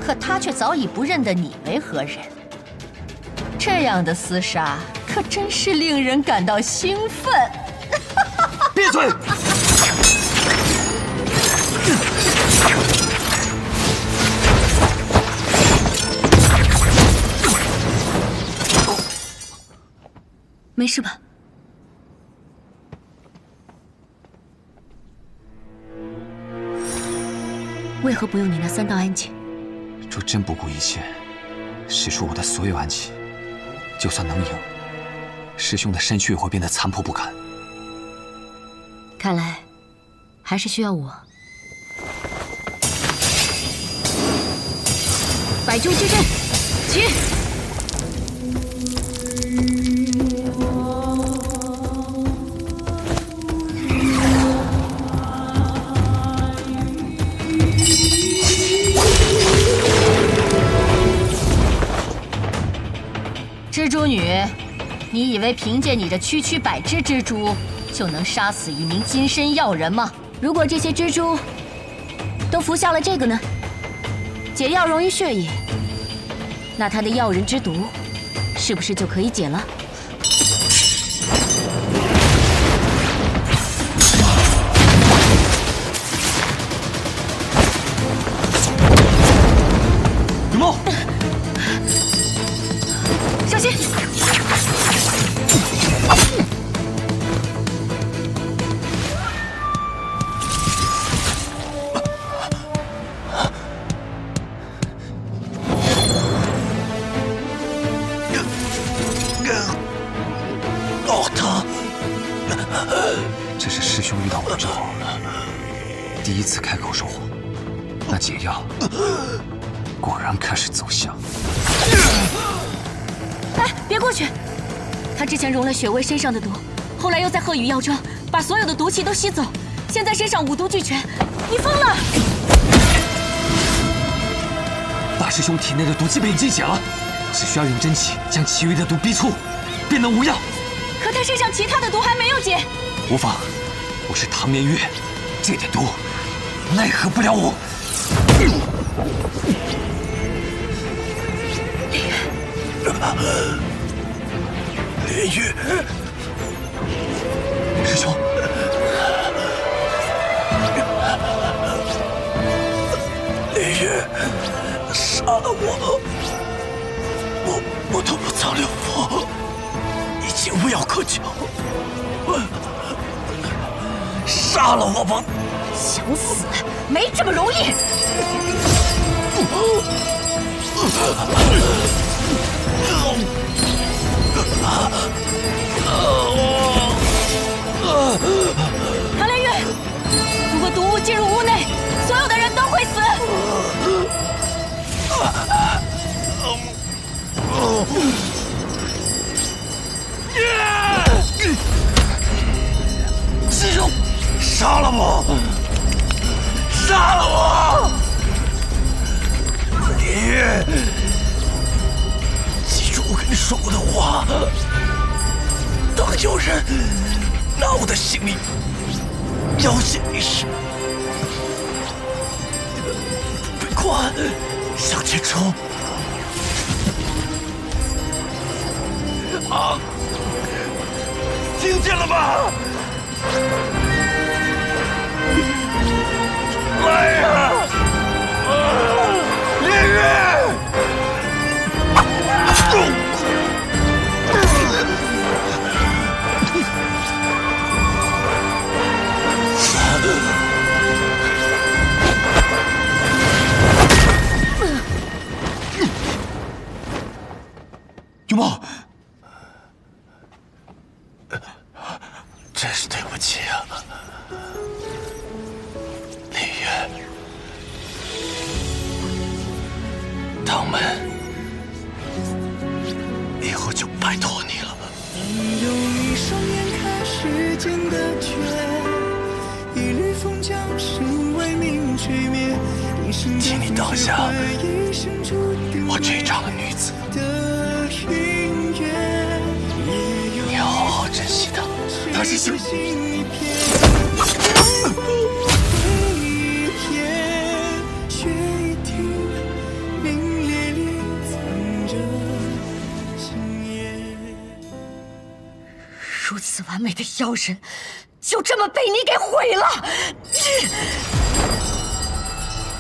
可他却早已不认得你为何人。这样的厮杀，可真是令人感到兴奋。闭嘴！没事吧？为何不用你那3道暗器？若真不顾一切，使出我的所有暗器，就算能赢，师兄的身躯也会变得残破不堪。看来，还是需要我。百鸠之阵，起！蜘蛛女，你以为凭借你的区区100只蜘蛛就能杀死一名金身要人吗？如果这些蜘蛛都服下了这个呢？解药溶于血液，那他的药人之毒是不是就可以解了？雨梦，小心！好疼！这是师兄遇到我之后第一次开口说话，那解药果然开始走向。哎，别过去！他之前融了雪薇身上的毒，后来又在鹤羽药庄把所有的毒气都吸走，现在身上5毒俱全。你疯了！大师兄体内的毒基本已经解了，只需要用真气将其余的毒逼出，便能无恙。可他身上其他的毒还没有解。无妨，我是唐绵月，这点毒奈何不了我。连月，师兄，连月，杀了我！我都不藏留佛，已经无药可救。杀了我吧！想死没这么容易。唐连月，如果毒物进入屋内，所有的人都会死。师兄，杀了我！杀了我！连月，记住我跟你说过的话，当有人拿我的性命要挟你时，别管，向前冲！啊！听见了吗？来呀！连月！真是对不起啊，李渊，唐门，以后就拜托你了。用一双眼看世间的绝，一缕风将生为命吹灭。请你当下我这场的女子，你要好好珍惜她。大师兄。如此完美的妖人，就这么被你给毁了！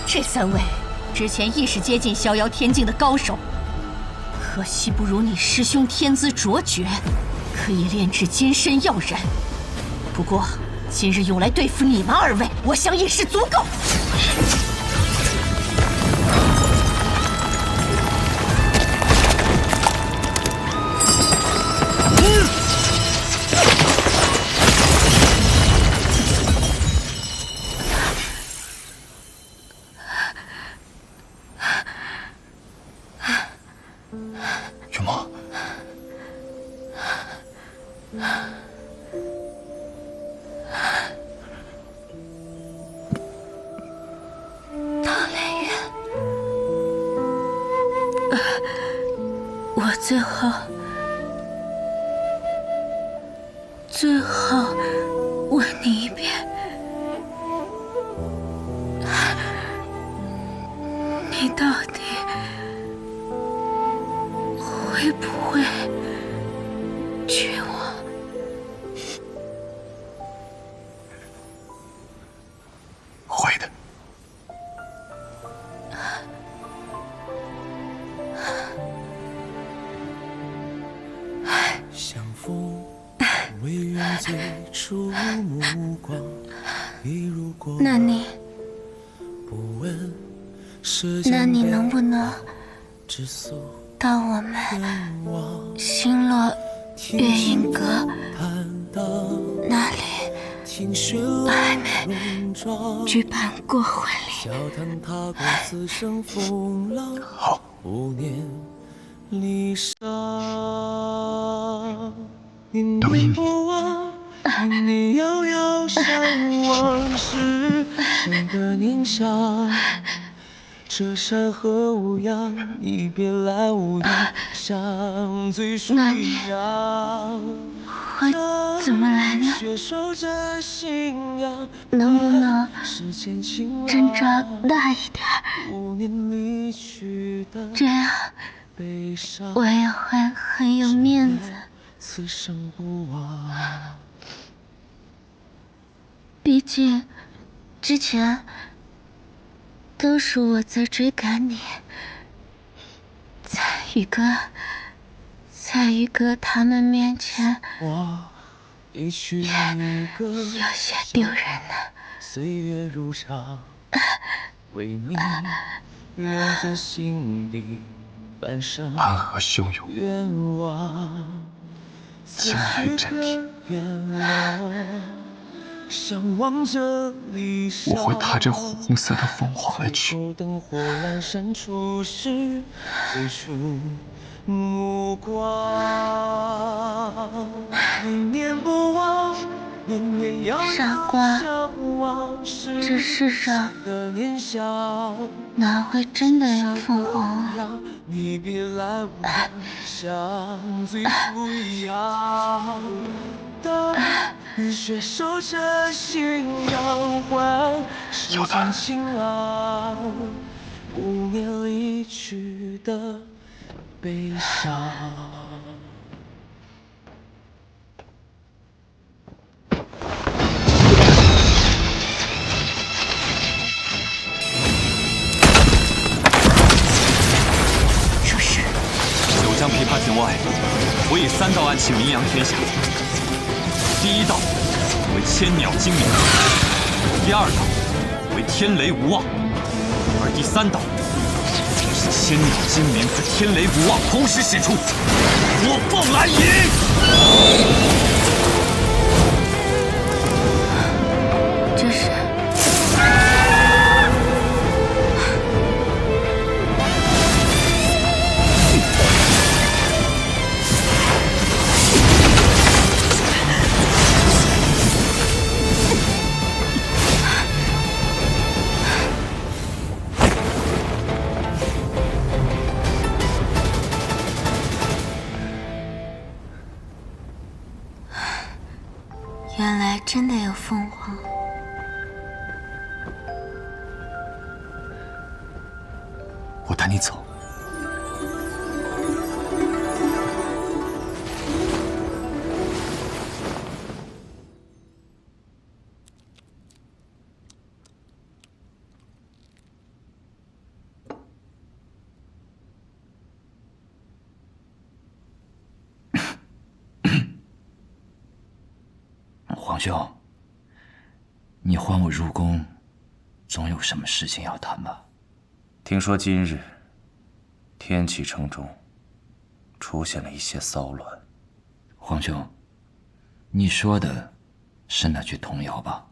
这三位之前亦是接近逍遥天境的高手，可惜不如你师兄天资卓绝，可以炼制金身耀然。不过今日用来对付你们二位，我想也是足够。云梦，唐莲月，我最后问你一遍，你到底会不会娶我？会的。相逢唯愿最初目光，一如过那你能不能到我们星落月影阁那里还没举办过婚礼？好。都因你遥遥相望时的年少，这山河无恙，你别来无恙，相醉数阳。我怎么来呢？能不能针扎大一点？这样我也会很有面子。毕竟之前都是我在追赶你，在宇哥他们面前也有些丢人呢。岁月如常，为你热着心底半生安和汹涌，愿望，青云阵地，向往着离殇，我会踏着红色的凤凰而去。灯火阑珊处时，最初目光，念不忘，年月遥傻瓜，这世上哪会真的有凤凰啊？你别来无恙，相醉不一样。当日雪守着夕阳换世间晴朗，5年离去的悲伤。这是九江琵琶境外，我以3道暗器名扬天下。第1道为千鸟精鸣，第2道为天雷无妄，而第3道正是千鸟精鸣和天雷无妄同时使出，火凤蓝银。原来真的有凤凰。我带你走。皇兄，你唤我入宫，总有什么事情要谈吧？听说今日天启城中出现了一些骚乱。皇兄，你说的是那句童谣吧？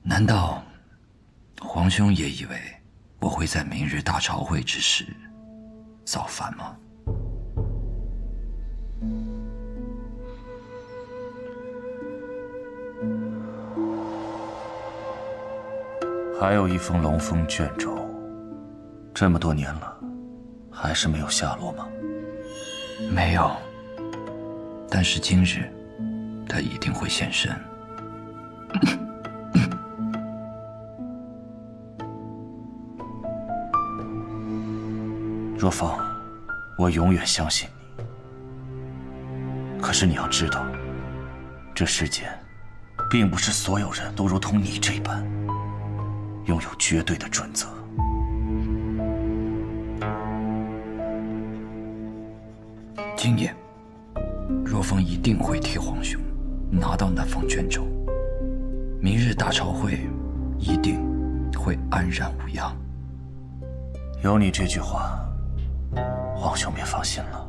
难道皇兄也以为我会在明日大朝会之时造反吗？还有一封龙凤卷轴，这么多年了，还是没有下落吗？没有，但是今日他一定会现身。若风，我永远相信你。可是你要知道，这世间并不是所有人都如同你这般拥有绝对的准则。今夜，若风一定会替皇兄拿到那封卷轴，明日大朝会一定会安然无恙。有你这句话，皇兄便放心了。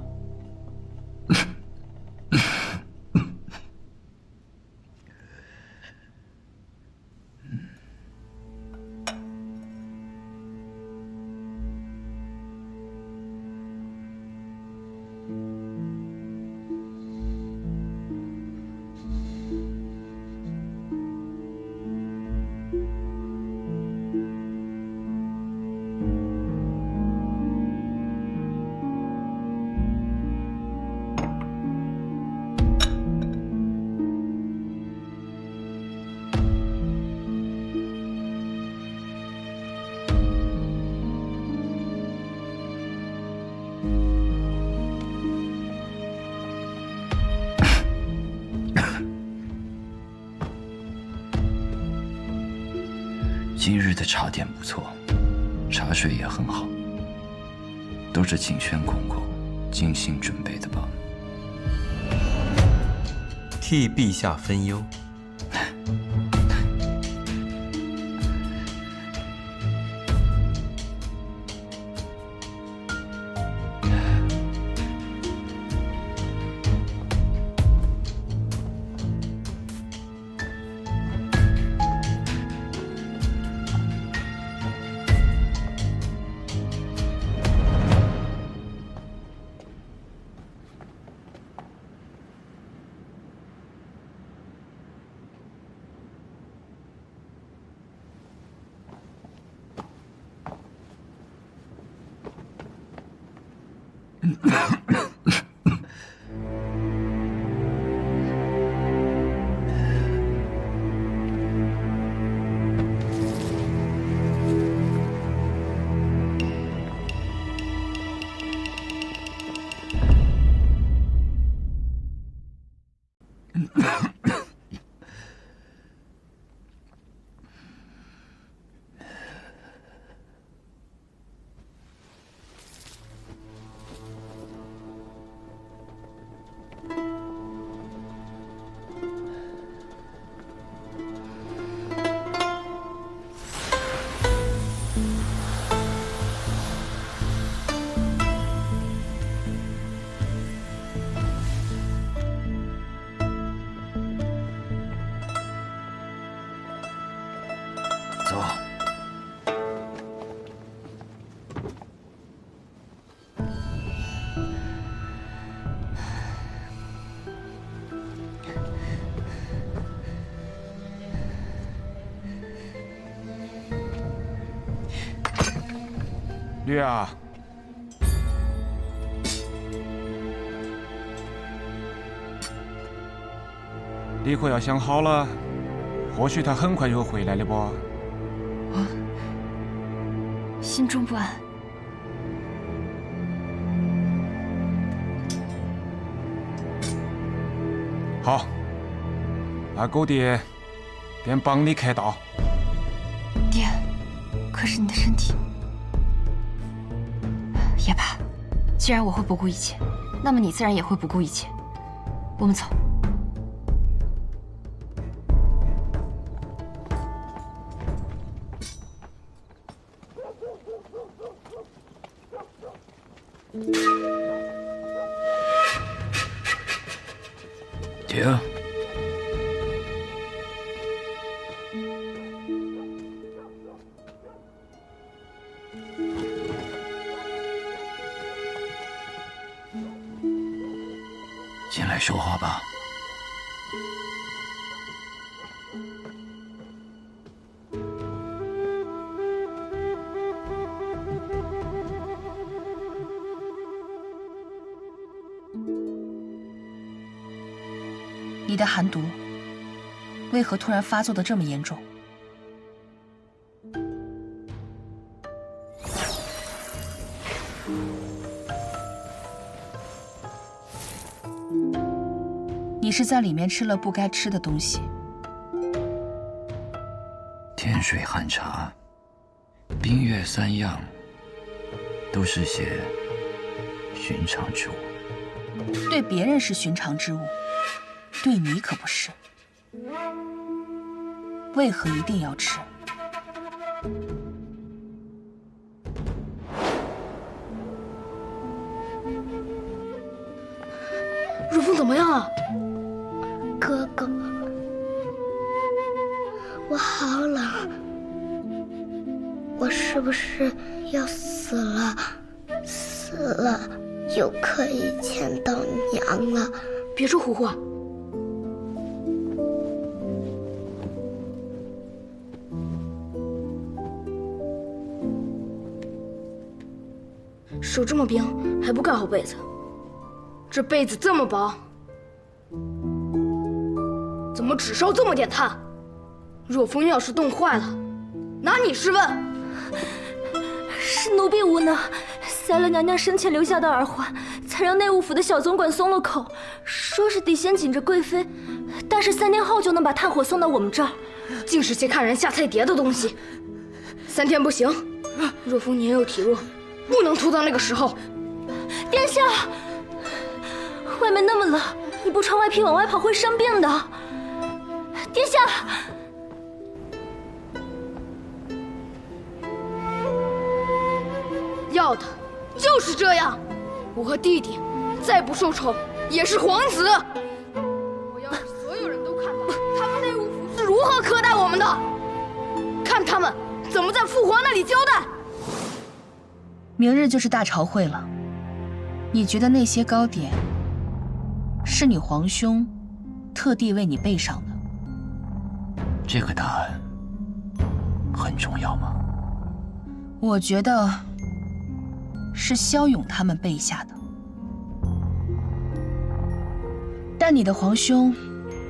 今日的茶点不错，茶水也很好，都是景轩公公精心准备的吧？替陛下分忧。走。绿儿，你可要想好了，或许他很快就会回来的不？心中不安。好，那狗爹便帮你开刀。爹，可是你的身体……也罢，既然我会不顾一切，那么你自然也会不顾一切。我们走。停！进来说话吧。你的寒毒为何突然发作的这么严重？你是在里面吃了不该吃的东西。天水寒茶、冰月三样，都是些寻常之物。对别人是寻常之物，对你可不是。为何一定要吃？如风怎么样啊？哥哥，我好冷，我是不是要死了？死了就可以见到娘了。别说胡话。手这么冰，还不盖好被子？这被子这么薄，怎么只烧这么点炭？若风要是冻坏了，拿你是问？是奴婢无能，塞了娘娘生前留下的耳环，才让内务府的小总管松了口，说是得先紧着贵妃，但是3天后就能把炭火送到我们这儿。竟是些看人下菜碟的东西。3天不行，若风年幼体弱，不能拖到那个时候。殿下，外面那么冷，你不穿外披往外跑会生病的。殿下，要的就是这样。我和弟弟再不受宠，也是皇子。我要让所有人都看到他们内务府是如何苛待我们的，看他们怎么在父皇那里交代。明日就是大朝会了，你觉得那些糕点是你皇兄特地为你备上的？这个答案很重要吗？我觉得是骁勇他们备下的，但你的皇兄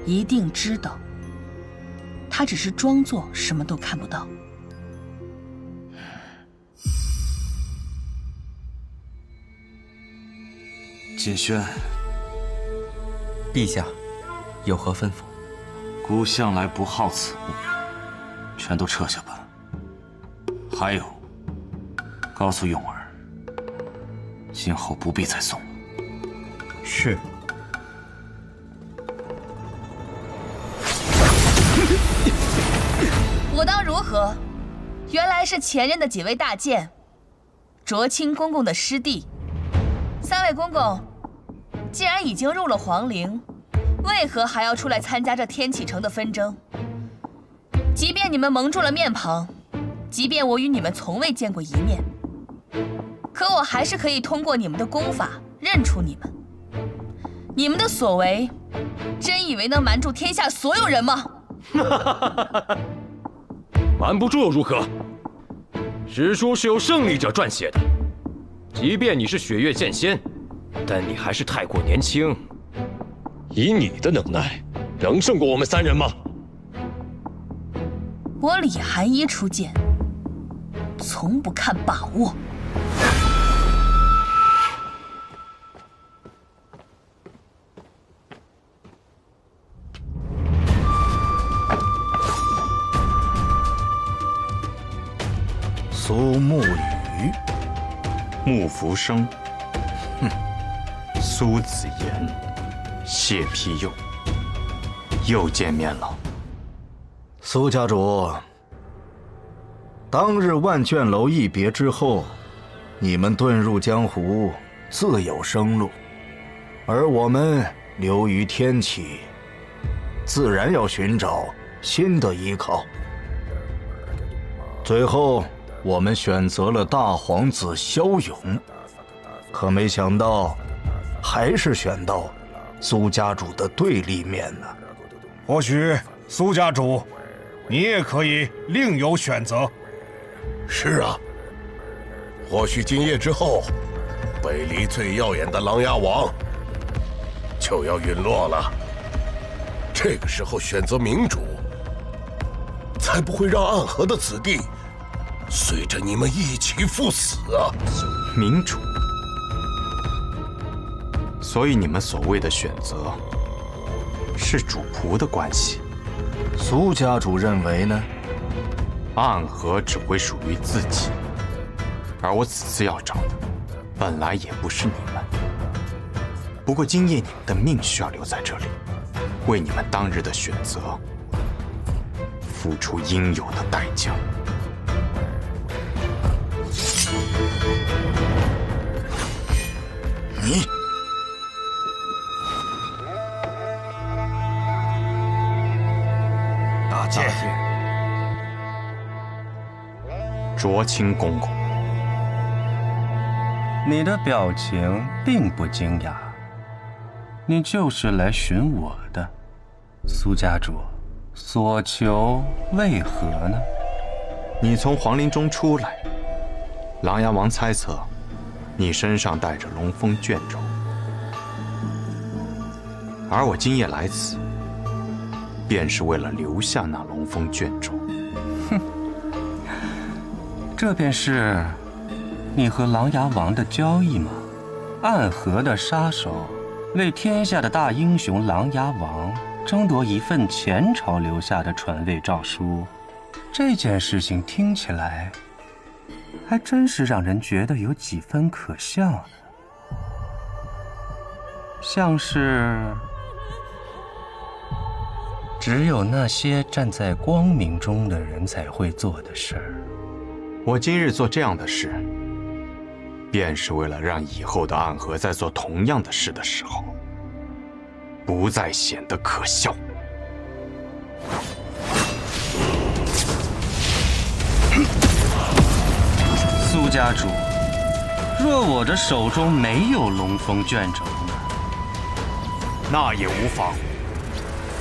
一定知道，他只是装作什么都看不到。锦轩，陛下有何吩咐？孤向来不好此物，全都撤下吧。还有，告诉永儿，今后不必再送了。是。我当如何？原来是前任的几位大贱，卓清公公的师弟。3位公公，既然已经入了皇陵，为何还要出来参加这天启城的纷争？即便你们蒙住了面庞，即便我与你们从未见过一面，可我还是可以通过你们的功法认出你们。你们的所为，真以为能瞒住天下所有人吗？瞒不住又如何？史书是由胜利者撰写的，即便你是雪月剑仙，但你还是太过年轻。以你的能耐，能胜过我们3人吗？我李寒衣出剑，从不看把握。苏沐雨，穆福生，苏子言，谢丕佑，又见面了。苏家主，当日万卷楼一别之后，你们遁入江湖，自有生路，而我们流于天启，自然要寻找新的依靠。最后，我们选择了大皇子骁勇，可没想到，还是选到苏家主的对立面呢。或许苏家主，你也可以另有选择。是啊，或许今夜之后，北离最耀眼的琅琊王就要陨落了。这个时候选择明主，才不会让暗河的子弟随着你们一起赴死啊！明主，所以你们所谓的选择是主仆的关系。苏家主认为呢？暗河只会属于自己，而我此次要找的本来也不是你们。不过今夜你们的命需要留在这里，为你们当日的选择付出应有的代价。你大姐，卓清公公，你的表情并不惊讶，你就是来寻我的，苏家主，所求为何呢？你从皇陵中出来，琅琊王猜测你身上带着龙凤卷轴，而我今夜来此，便是为了留下那龙凤卷轴。哼，这便是你和琅琊王的交易吗？暗河的杀手为天下的大英雄琅琊王争夺一份前朝留下的传位诏书，这件事情听起来还真是让人觉得有几分可笑呢，像是只有那些站在光明中的人才会做的事儿。我今日做这样的事，便是为了让以后的暗河在做同样的事的时候，不再显得可笑。苏家主，若我的手中没有龙凤卷轴呢？那也无妨，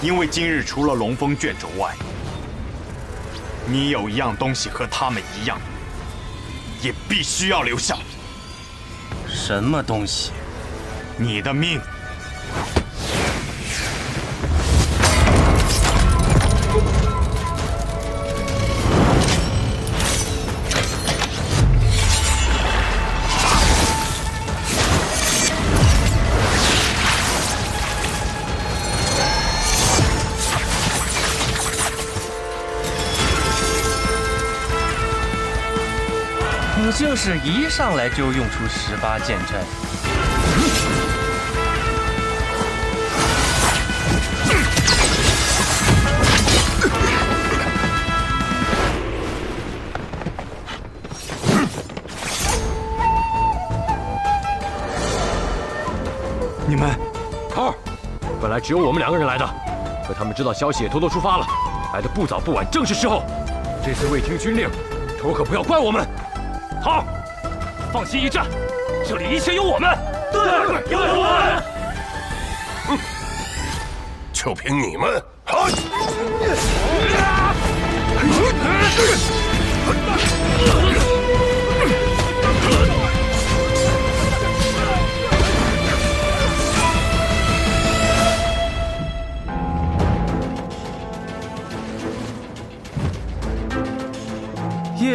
因为今日除了龙凤卷轴外，你有一样东西和他们一样，也必须要留下。什么东西？你的命。你就是一上来就用出18剑阵。你们，桃儿，本来只有我们2个人来的，可他们知道消息也偷偷出发了，来的不早不晚，正是时候。这次未听军令，头儿可不要怪我们。好，放心一战，这里一切有我们。对，有我们。就凭你们，好！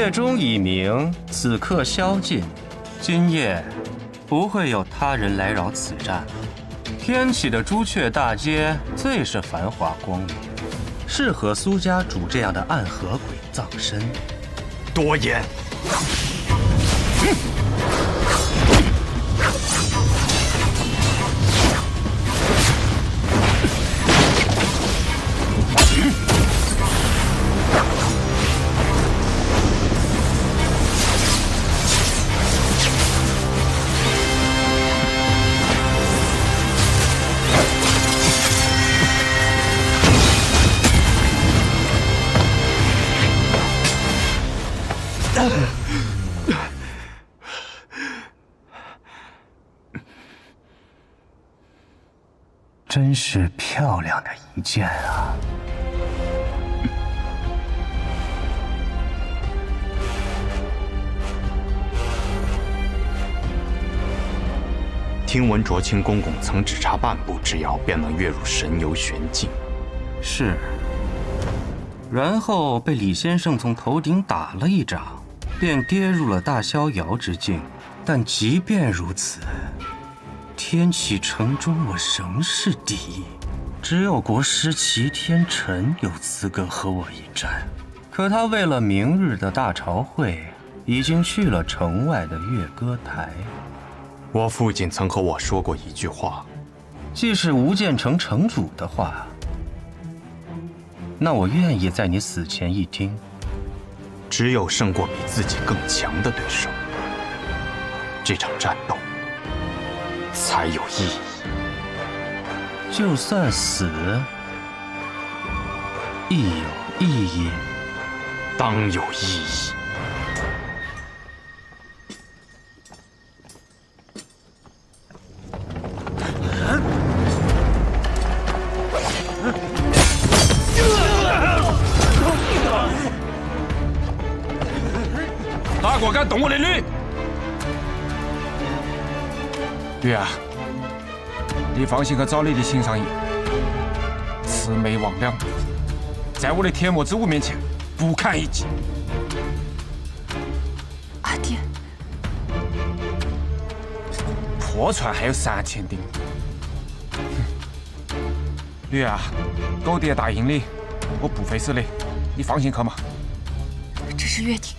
夜钟已明，此刻宵禁，今夜不会有他人来扰此战。天启的朱雀大街最是繁华光明，适合苏家主这样的暗河鬼葬身。多言！真是漂亮的一剑啊！听闻卓清公公曾只差半步之遥，便能跃入神游玄境。是。然后被李先生从头顶打了一掌，便跌入了大逍遥之境。但即便如此，天启城中我仍是第一，只有国师齐天辰有资格和我一战。可他为了明日的大朝会，已经去了城外的乐歌台。我父亲曾和我说过一句话，既是吴建城城主的话，那我愿意在你死前一听。只有胜过比自己更强的对手，这场战斗才有意义。就算死，亦有意义。当有意义。大果敢动我的驴！驴啊，你放心去找你的心上人，魑魅魍魉，在我的天魔之物面前不堪一击。阿爹，破船还有3000钉。驴啊，狗爹答应你，我不会死的，你放心去嘛。这是约定。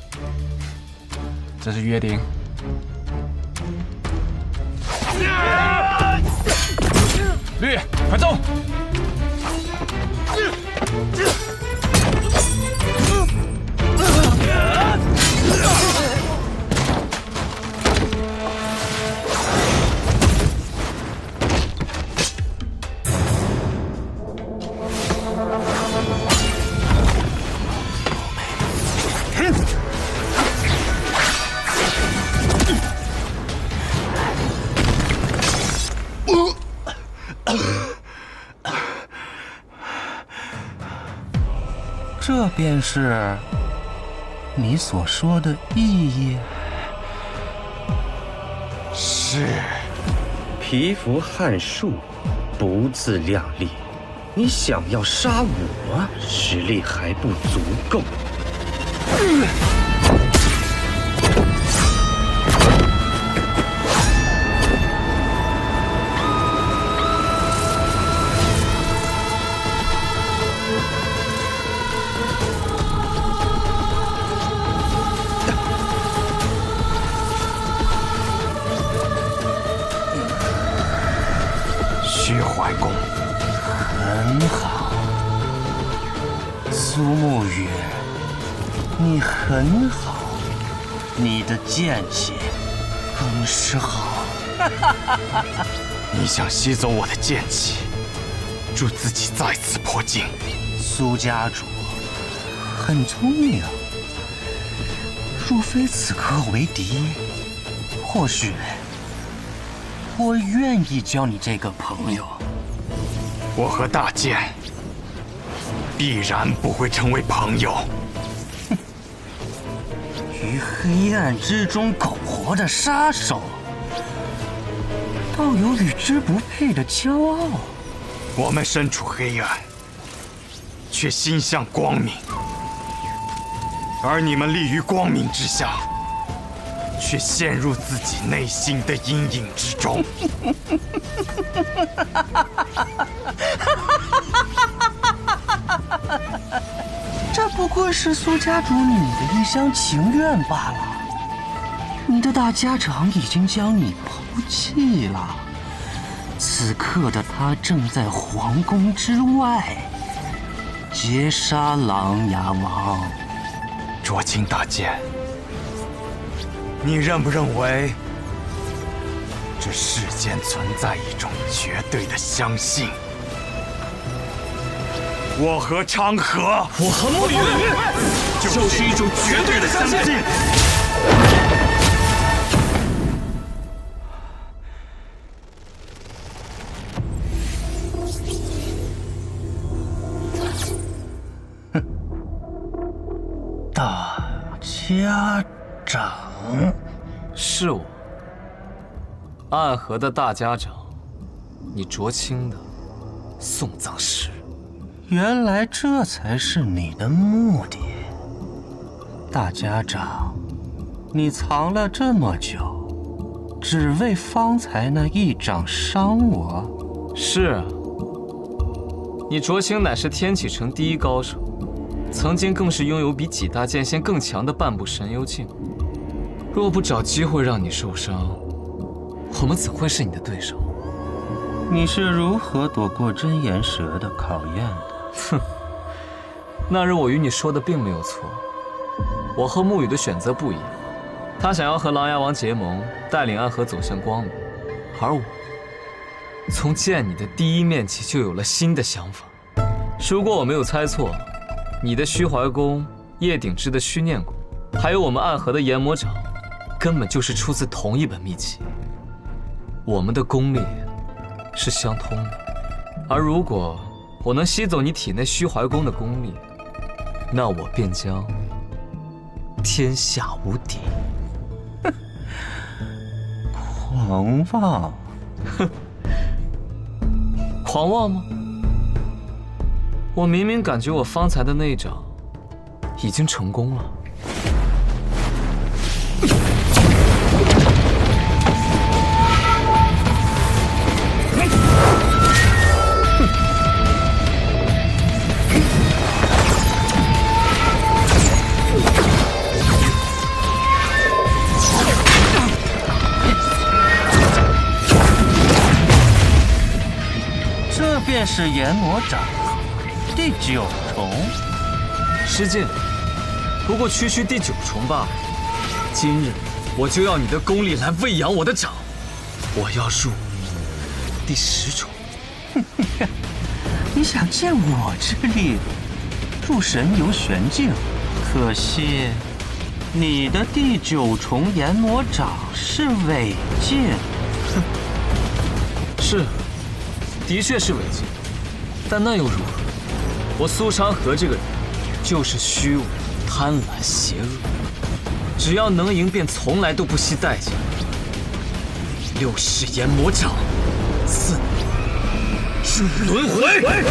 这是约定。驴，快走！这便是你所说的意义？是。蚍蜉撼树，不自量力。你想要杀我，实力还不足够。虚怀公，很好，苏沐雨，你很好，你的剑气更是好。你想吸走我的剑气，助自己再次破境。苏家主很聪明，若非此刻为敌，或许我愿意交你这个朋友。我和大剑必然不会成为朋友。于黑暗之中苟活的杀手，倒有与之不配的骄傲。我们身处黑暗，却心向光明。而你们立于光明之下，却陷入自己内心的阴影之中。这不过是苏家主你的一厢情愿罢了。你的大家长已经将你抛弃了，此刻的他正在皇宫之外劫杀琅琊王。卓青大剑，你认不认为这世间存在一种绝对的相信？我和昌河，我和沐雨，就是一种绝对的相信。大家长，是我，暗河的大家长，你卓青的送葬师。原来这才是你的目的，大家长，你藏了这么久，只为方才那一掌伤我？是啊，你卓青乃是天启城第一高手，曾经更是拥有比几大剑仙更强的半部神幽境。若不找机会让你受伤，我们怎会是你的对手？你是如何躲过真言蛇的考验的？哼，那日我与你说的并没有错。我和沐雨的选择不一样，他想要和琅琊王结盟，带领暗河走向光明，而我从见你的第一面起就有了新的想法。如果我没有猜错，你的虚怀宫、叶鼎之的虚念宫，还有我们暗河的研魔掌，根本就是出自同一本秘籍。我们的功力是相通的，而如果我能吸走你体内虚怀宫的功力，那我便将天下无敌。狂妄！哼，狂妄吗？我明明感觉我方才的那一掌已经成功了。这便是研魔掌第9重。失敬，不过区区第9重罢了。今日我就要你的功力来喂养我的掌，我要入第10重。你想借我之力入神游玄境？可惜你的第9重研魔掌是违禁。是，的确是违禁，但那又如何？我苏昌河这个人就是虚伪、贪婪、邪恶，只要能赢，便从来都不惜代价。6式研魔掌，4入轮回。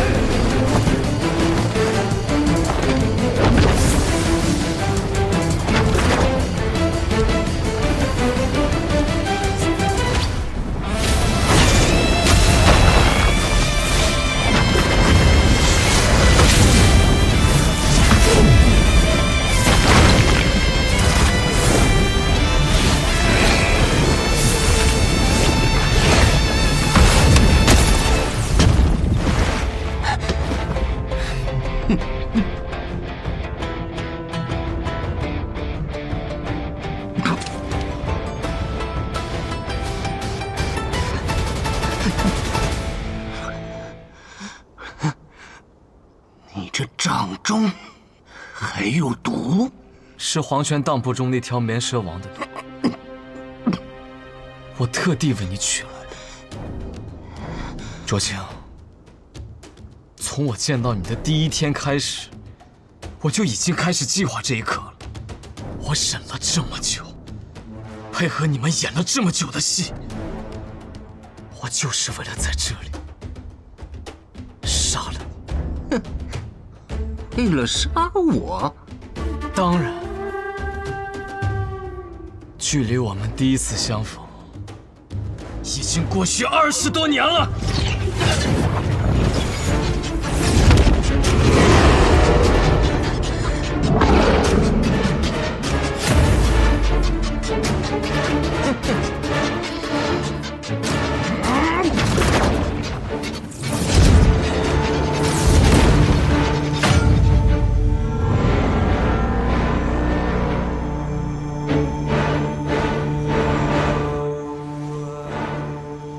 你这掌中还有毒？是黄泉当铺中那条绵蛇王的毒，我特地为你取来的。卓青，从我见到你的第一天开始，我就已经开始计划这一刻了。我忍了这么久，配合你们演了这么久的戏，我就是为了在这里杀了你。为了杀我？当然。距离我们第一次相逢，已经过去20多年了。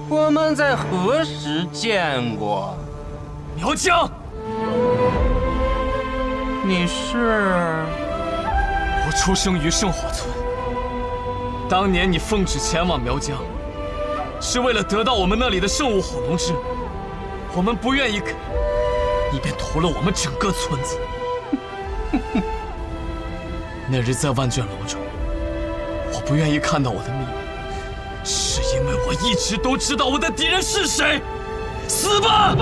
我们在何时见过？苗疆，你是？我出生于圣火村。当年你奉旨前往苗疆，是为了得到我们那里的圣物火龙之。我们不愿意给，你便屠了我们整个村子。那日在万卷楼中，我不愿意看到我的秘密。是因为我一直都知道我的敌人是谁，死吧！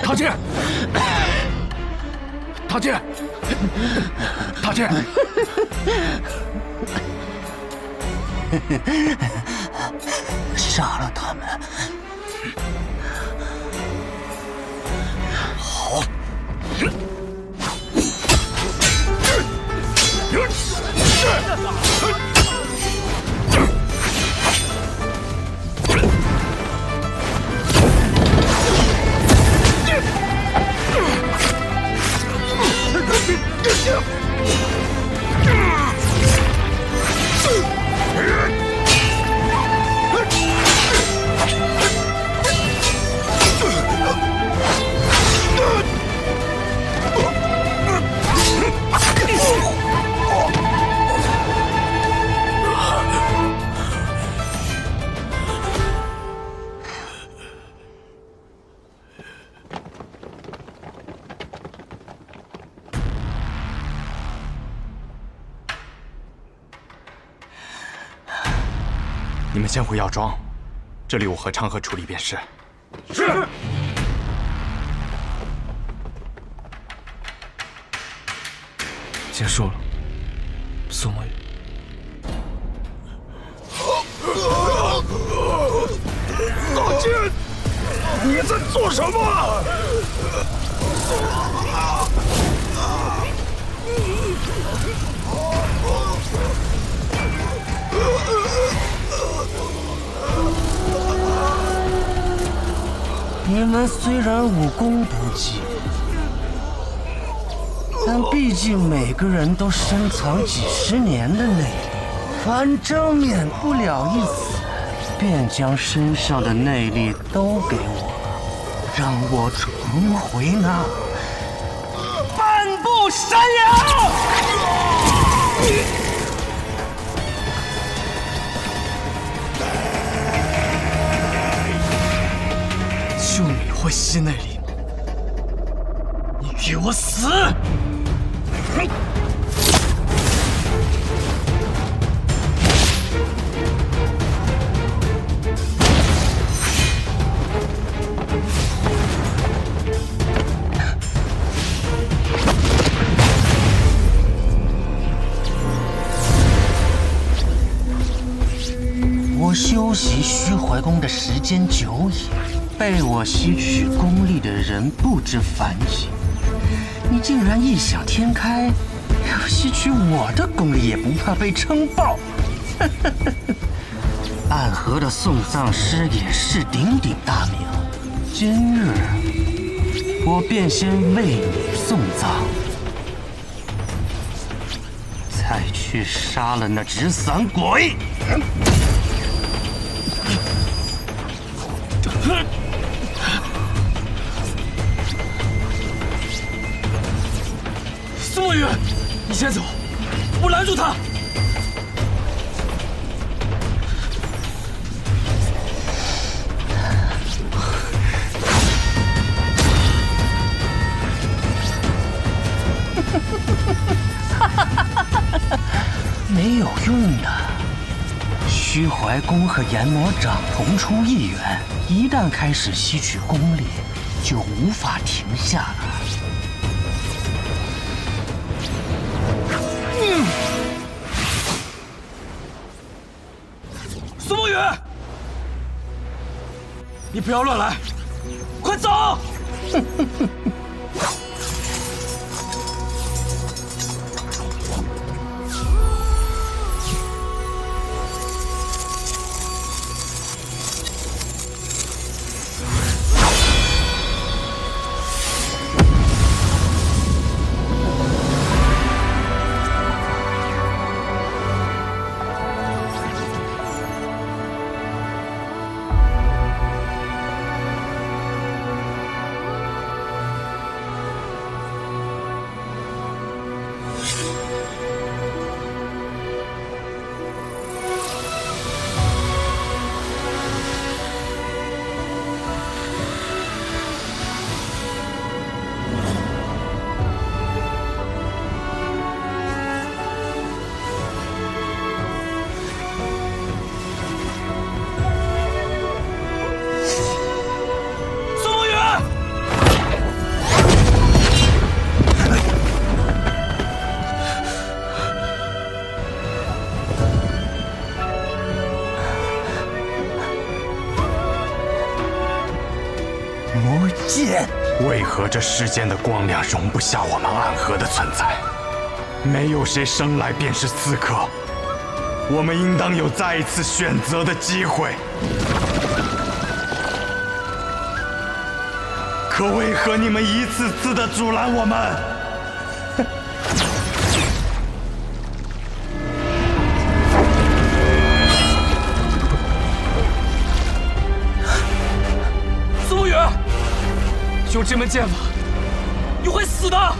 唐杰，唐杰，唐杰，杀了他们。好。你们先回药庄，这里我和昌河处理便是。是。结束了，苏沐雨。老金，你在做什么？你们虽然武功不济，但毕竟每个人都深藏几10年的内力，反正免不了一死，便将身上的内力都给我，让我重回那半步山崖。就你会吸内力，你给我死！我修习虚怀功的时间久矣。被我吸取功力的人不知凡几，你竟然异想天开，要吸取我的功力也不怕被称爆！暗河的送葬师也是鼎鼎大名，今日我便先为你送葬，再去杀了那纸伞鬼！苏沐雨，你先走，我拦住他。没有用的。虚怀宫和阎魔掌同出一源，一旦开始吸取功力，就无法停下了。苏梦雨，你不要乱来，快走！为何这世间的光亮容不下我们暗河的存在？没有谁生来便是刺客，我们应当有再一次选择的机会。可为何你们一次次的阻拦我们？苏梦雨，用这门剑法，你会死的！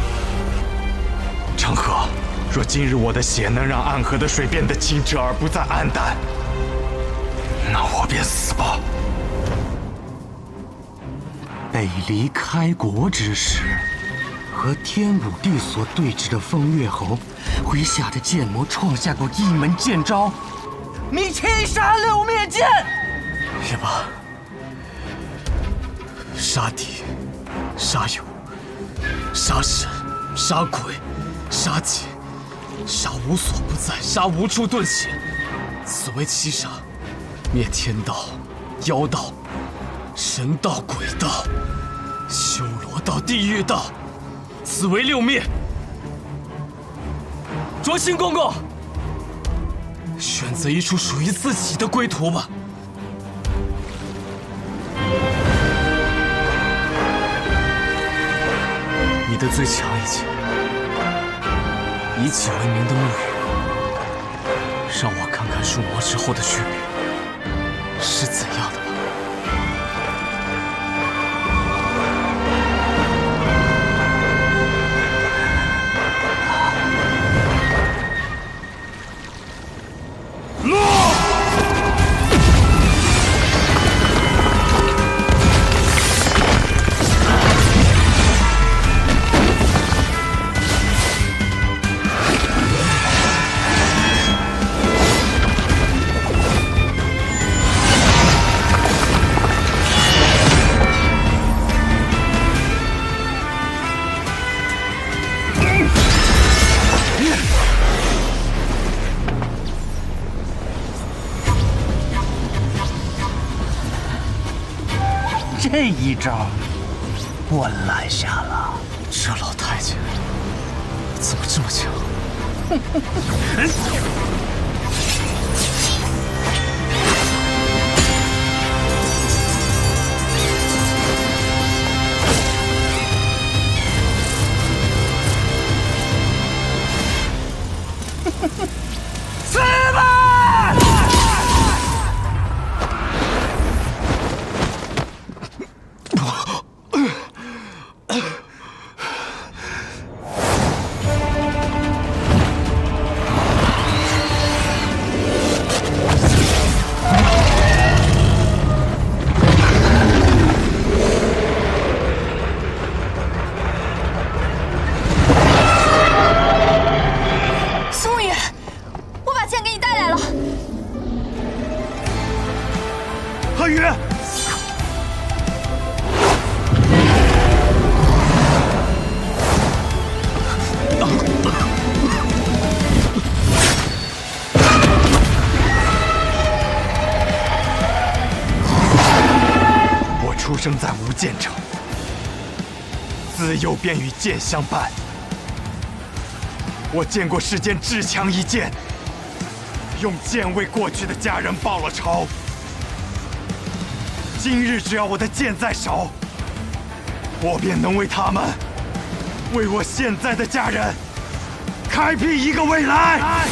成河，若今日我的血能让暗河的水变得清澈而不再暗淡，那我便死吧。北离开国之时，和天武帝所对峙的风月侯，麾下的剑魔创下过一门剑招——迷七杀六灭剑。也罢，杀敌、杀友、杀神、杀鬼、杀劫、杀无所不在、杀无处遁形，此为七杀。灭天道、妖道、神道、鬼道、修罗道、地狱道，此为六灭。卓心公公，选择一处属于自己的归途吧。你的最强一剑，以己为名的沐雨，让我看看入魔之后的区别是怎样的吧。这一招我拦下了。这老太监怎么这么强？死吧！生在无间城，自幼便与剑相伴。我见过世间至强一剑，用剑为过去的家人报了仇。今日只要我的剑在手，我便能为他们，为我现在的家人，开辟一个未来。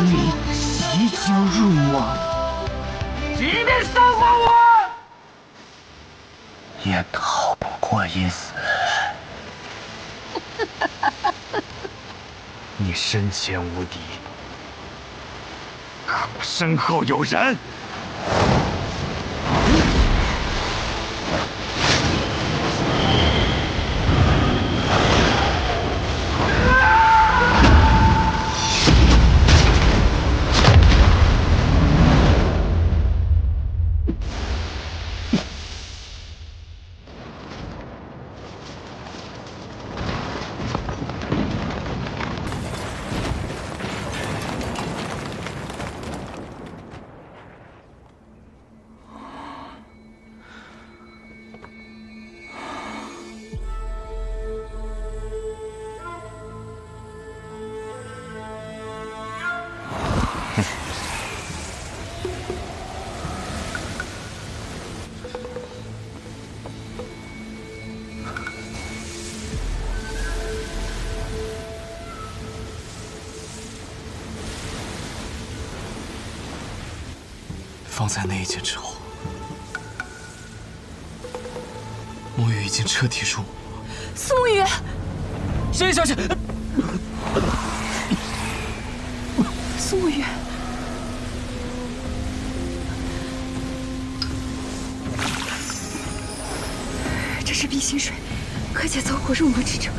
你即将入网，即便杀光我，也逃不过一死。你身前无敌，可我身后有人。放在那一剑之后，沐雨已经彻底入魔。苏沐雨，沈小姐，苏沐雨，这是碧心水，可解走火入魔之症。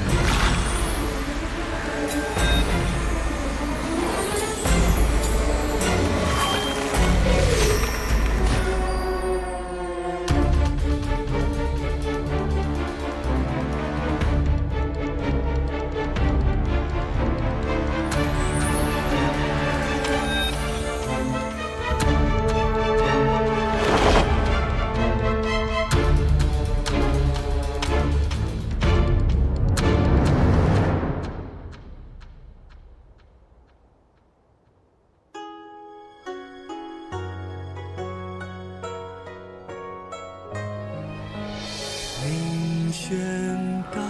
凌轩道，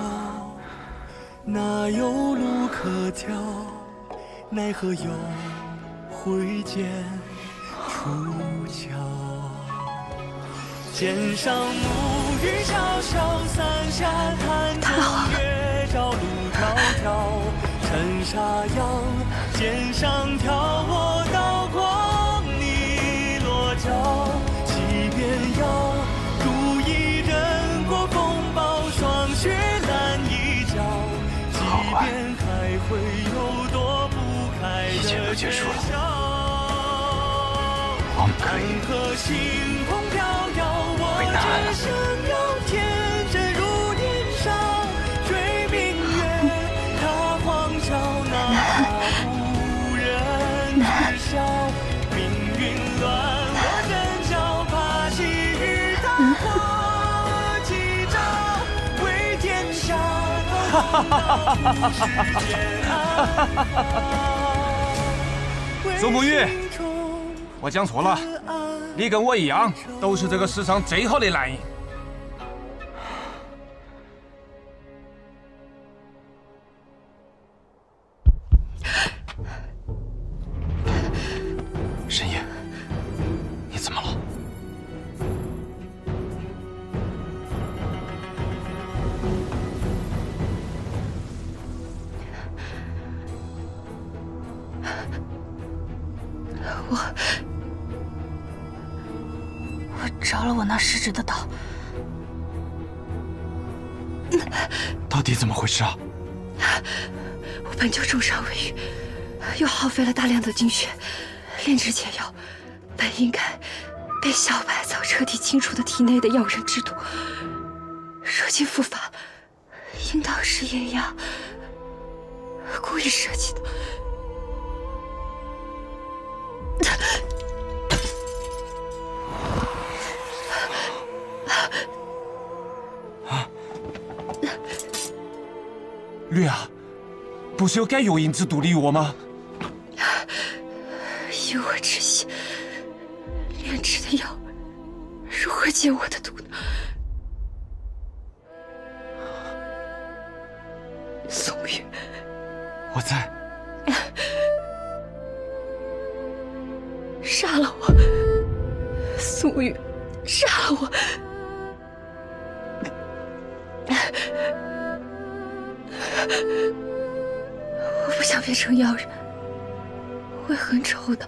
哪有路可挑？奈何有挥剑出鞘。剑上暮雨潇潇，伞下潭中月照路迢迢。尘沙扬，剑上挑，我刀光你落脚。即便要如一人过风暴，霜雪拦一角。即便还会有躲不开的一切都结束了，我们可以回答案了。天真如年少，追明月，踏荒郊，哪怕无人知晓。命运乱我阵脚，怕细雨打破几招，为天下苏沐雨，我讲错了，你跟我一样，都是这个世上最好的男人。我着了我那失职的道。到底怎么回事啊？我本就重伤未愈，又耗费了大量的精血炼制解药，本应该被小百草彻底清除的体内的药人之毒，如今复发，应当是叶芽故意设计的。绿儿，不是有改药引之毒的药吗？以我之心炼制的药，如何解我的毒呢？宋玉，我在。杀了我，宋玉，杀了我！我不想变成药人，会很丑的。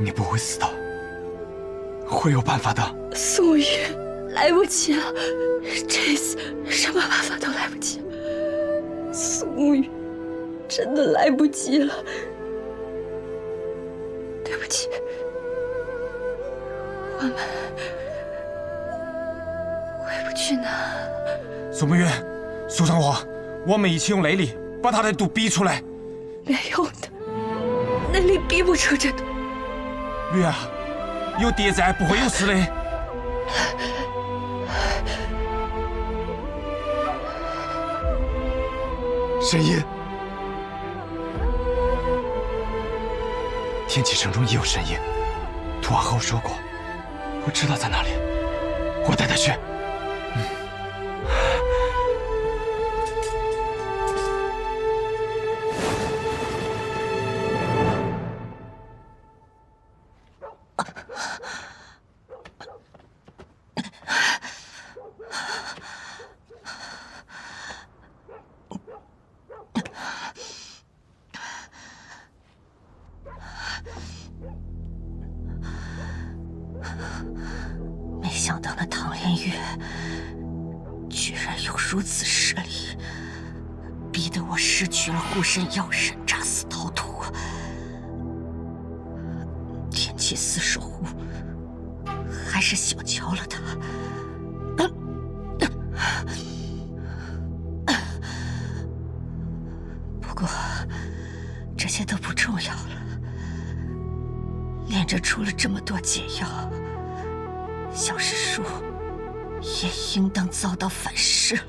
你不会死的，会有办法的。宋玉，来不及了，这次什么办法都来不及了。宋玉，真的来不及了，对不起，我们回不去呢。宋梦月，苏长华，我们一起用内力把他的毒逼出来。没用的，内力逼不出这毒。绿儿，有爹在，不会有事的。神音，天启城中也有神音，图瓦和我说过，我知道在哪里，我带他去。没想到那唐连月居然有如此实力，逼得我失去了护身药神，诈死逃脱。天启四守护还是小瞧了他。不过这些都不重要了，炼制出了这么多解药，小师叔也应当遭到反噬了。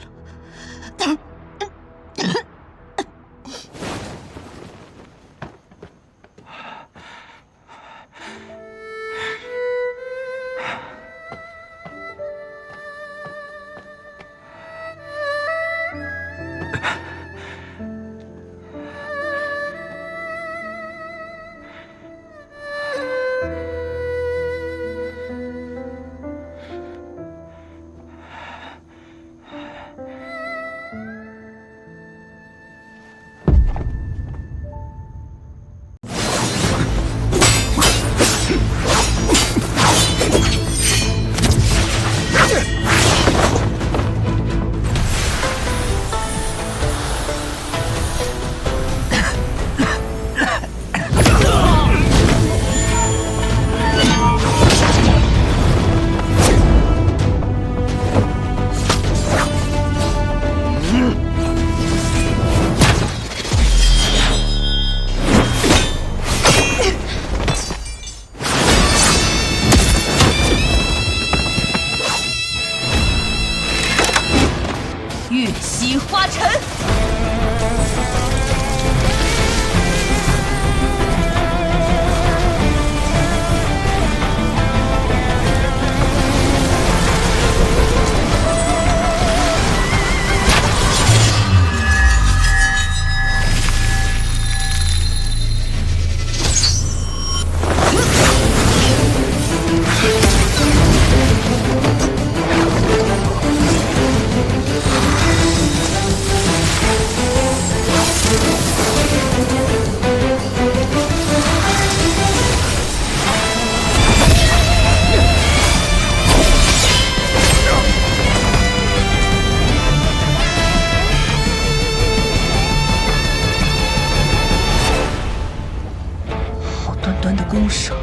弓手，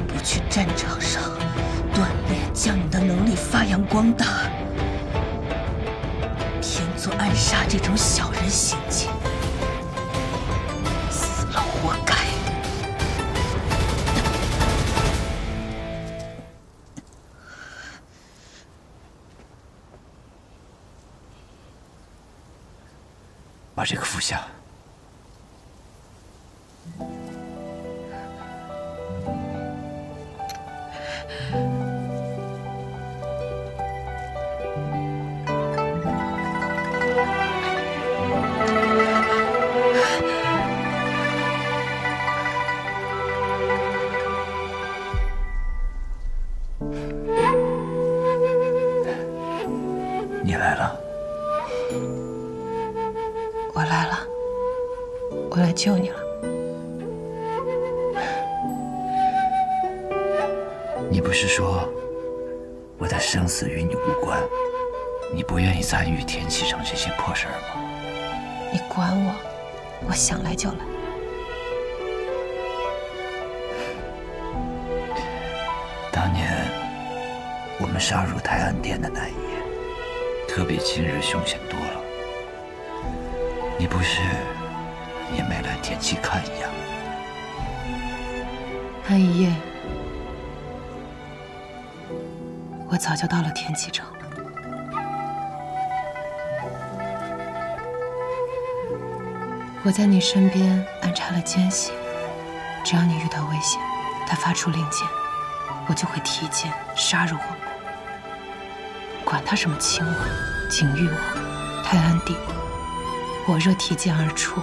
不去战场上锻炼，将你的能力发扬光大，偏做暗杀这种小人行径，死了活该。把这个服下。你来了。我来了，我来救你了。你不是说我的生死与你无关，你不愿意参与天启城这些破事儿吗？你管我，我想来就来。当年我们杀入泰安殿的那一夜，可比今日凶险多了。你不是也没来天启看一眼？那一夜，我早就到了天启城。我在你身边安插了奸细，只要你遇到危险，他发出令箭，我就会提剑杀入我们。管他什么亲王、景玉王、泰安帝，我若提剑而出，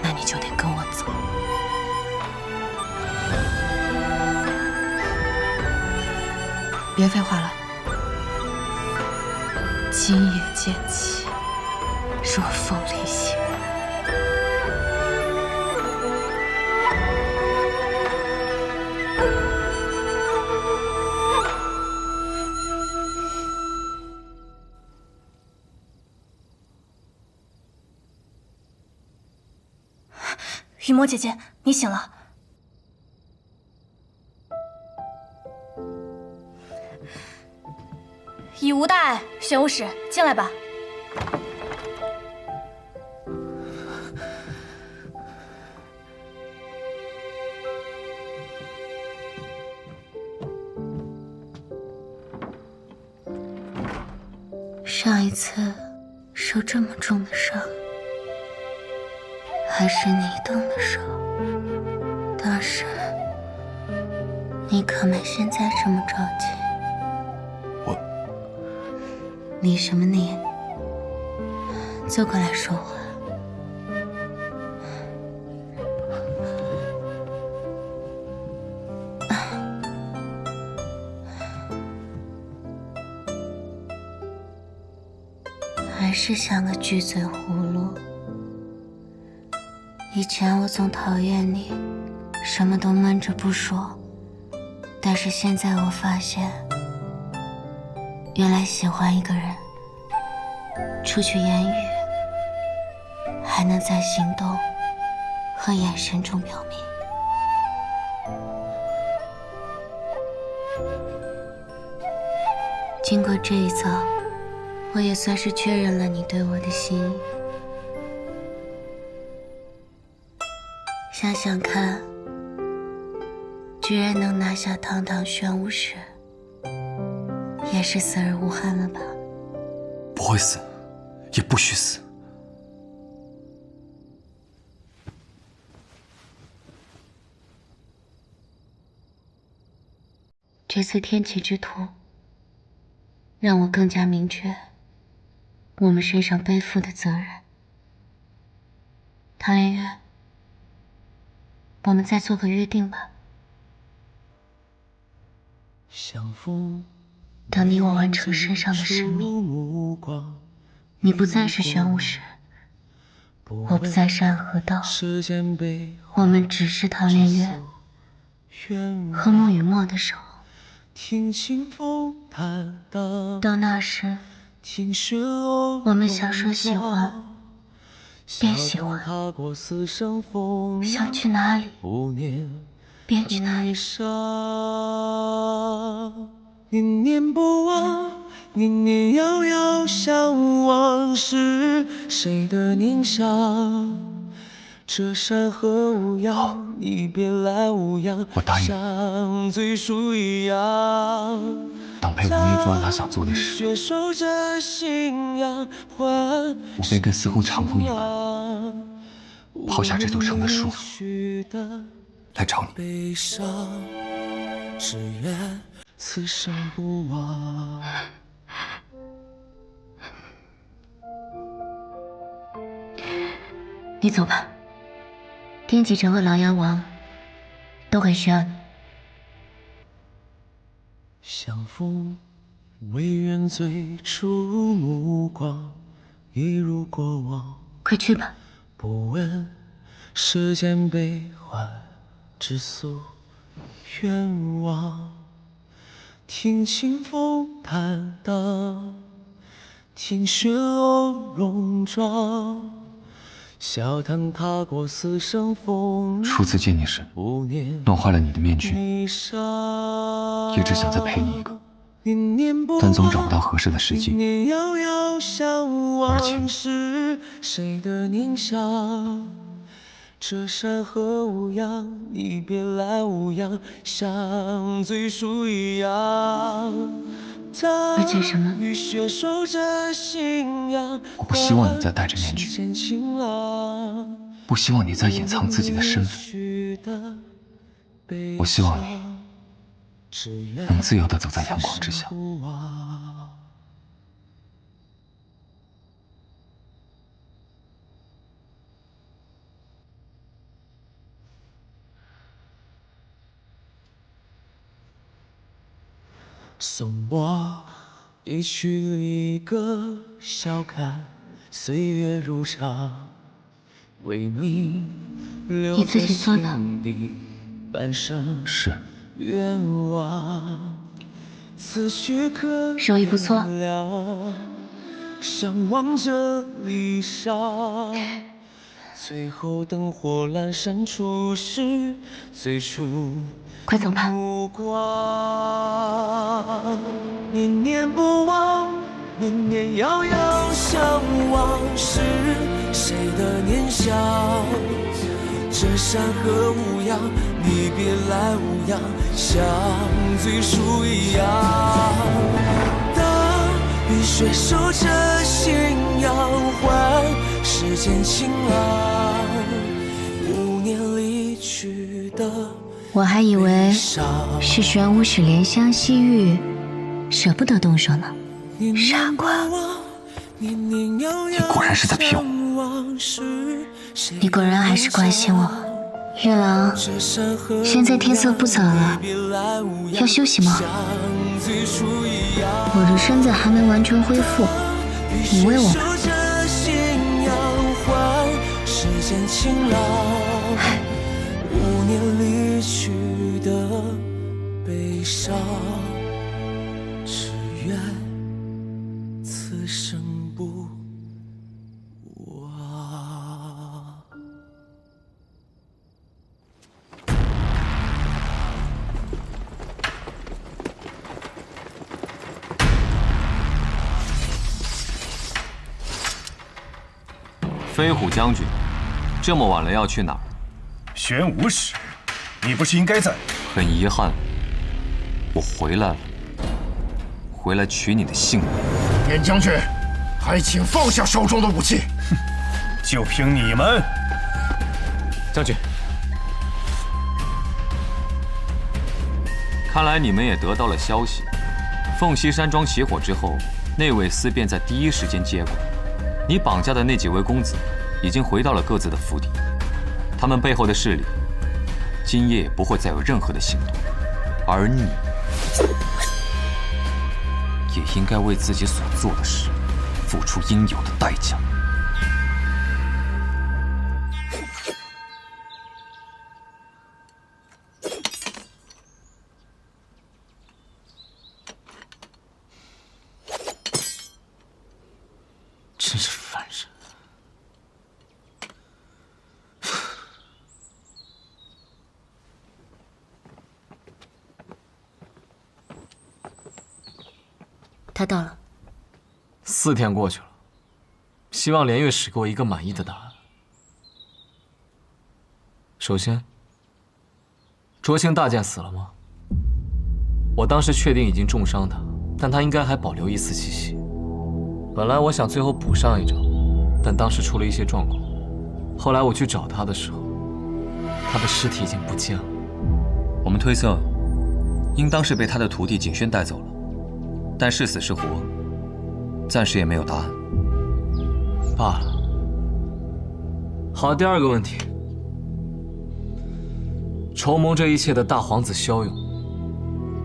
那你就得跟我走。别废话了，今夜剑起，若凤离心。雨墨姐姐，你醒了。已无大碍，玄武使，进来吧。上一次受这么重的伤，还是你动的手。当时你可没现在这么着急。理什么理？坐过来说话。还是像个巨嘴葫芦。以前我总讨厌你，什么都闷着不说，但是现在我发现，原来喜欢一个人，除去言语，还能在行动和眼神中表明。经过这一遭，我也算是确认了你对我的心意。想想看，居然能拿下堂堂玄武使，也是死而无憾了吧？不会死，也不许死。这次天启之途，让我更加明确我们身上背负的责任。唐连月，我们再做个约定吧。等你我完成身上的使命，你不再是玄武使，我不再是暗河道，我们只是唐连月和沐雨墨的手。到那时，我们想说喜欢，别喜欢，想去哪里便去哪里。念念不忘，念念遥遥，向往是谁的念想？这山河无恙，你别来无恙，像最初一样。当陪王爷做完他想做的事，我便跟司空长风一般，抛下这座城的树，来找你。只愿此生不忘。你走吧，天启城和琅琊王都很需要你。相逢唯愿最初目光，一如过往。快去吧。不问世间悲欢，只诉愿望。听清风坦荡，听雪落戎装。笑谈踏过死生风。初次见你时，弄坏了你的面具，一直想再陪你一个，但总找不到合适的时机。而且，这山河无恙，你别来无恙，像最初一样。而且什么？我不希望你再戴着面具，不希望你再隐藏自己的身份。我希望你能自由地走在阳光之下。送我一曲离歌，笑看岁月如常，为你留在心底半生愿望。此去可手艺不错，相望着离殇。最后灯火阑珊处是最初快走吧。念念不忘，念念遥遥，相望是谁的念想？这山河无恙，你别来无恙，像最初一样。当雨雪守着信仰，换世间晴朗。5年离去的。我还以为是玄武使怜香惜玉，舍不得动手呢。傻瓜，你果然是在骗我。你果然还是关心我。月郎，现在天色不早了，要休息吗？我的身子还没完全恢复，你喂我吧。5年离去的悲伤，只愿此生不忘。飞虎将军，这么晚了要去哪儿？玄武使，你不是应该在？很遗憾，我回来了，回来取你的性命。燕将军，还请放下手中的武器。哼，就凭你们！将军，看来你们也得到了消息，凤栖山庄起火之后，内卫司便在第一时间接管。你绑架的那几位公子，已经回到了各自的府邸。他们背后的势力，今夜也不会再有任何的行动，而你，也应该为自己所做的事，付出应有的代价。真是烦人。他到了。4天过去了，希望连月使给我一个满意的答案。首先，卓青大剑死了吗？我当时确定已经重伤他，但他应该还保留一丝气息。本来我想最后补上一招，但当时出了一些状况。后来我去找他的时候，他的尸体已经不见了。我们推测，应当是被他的徒弟景轩带走了，但是死是活，暂时也没有答案。罢了。好，第二个问题，筹谋这一切的大皇子萧勇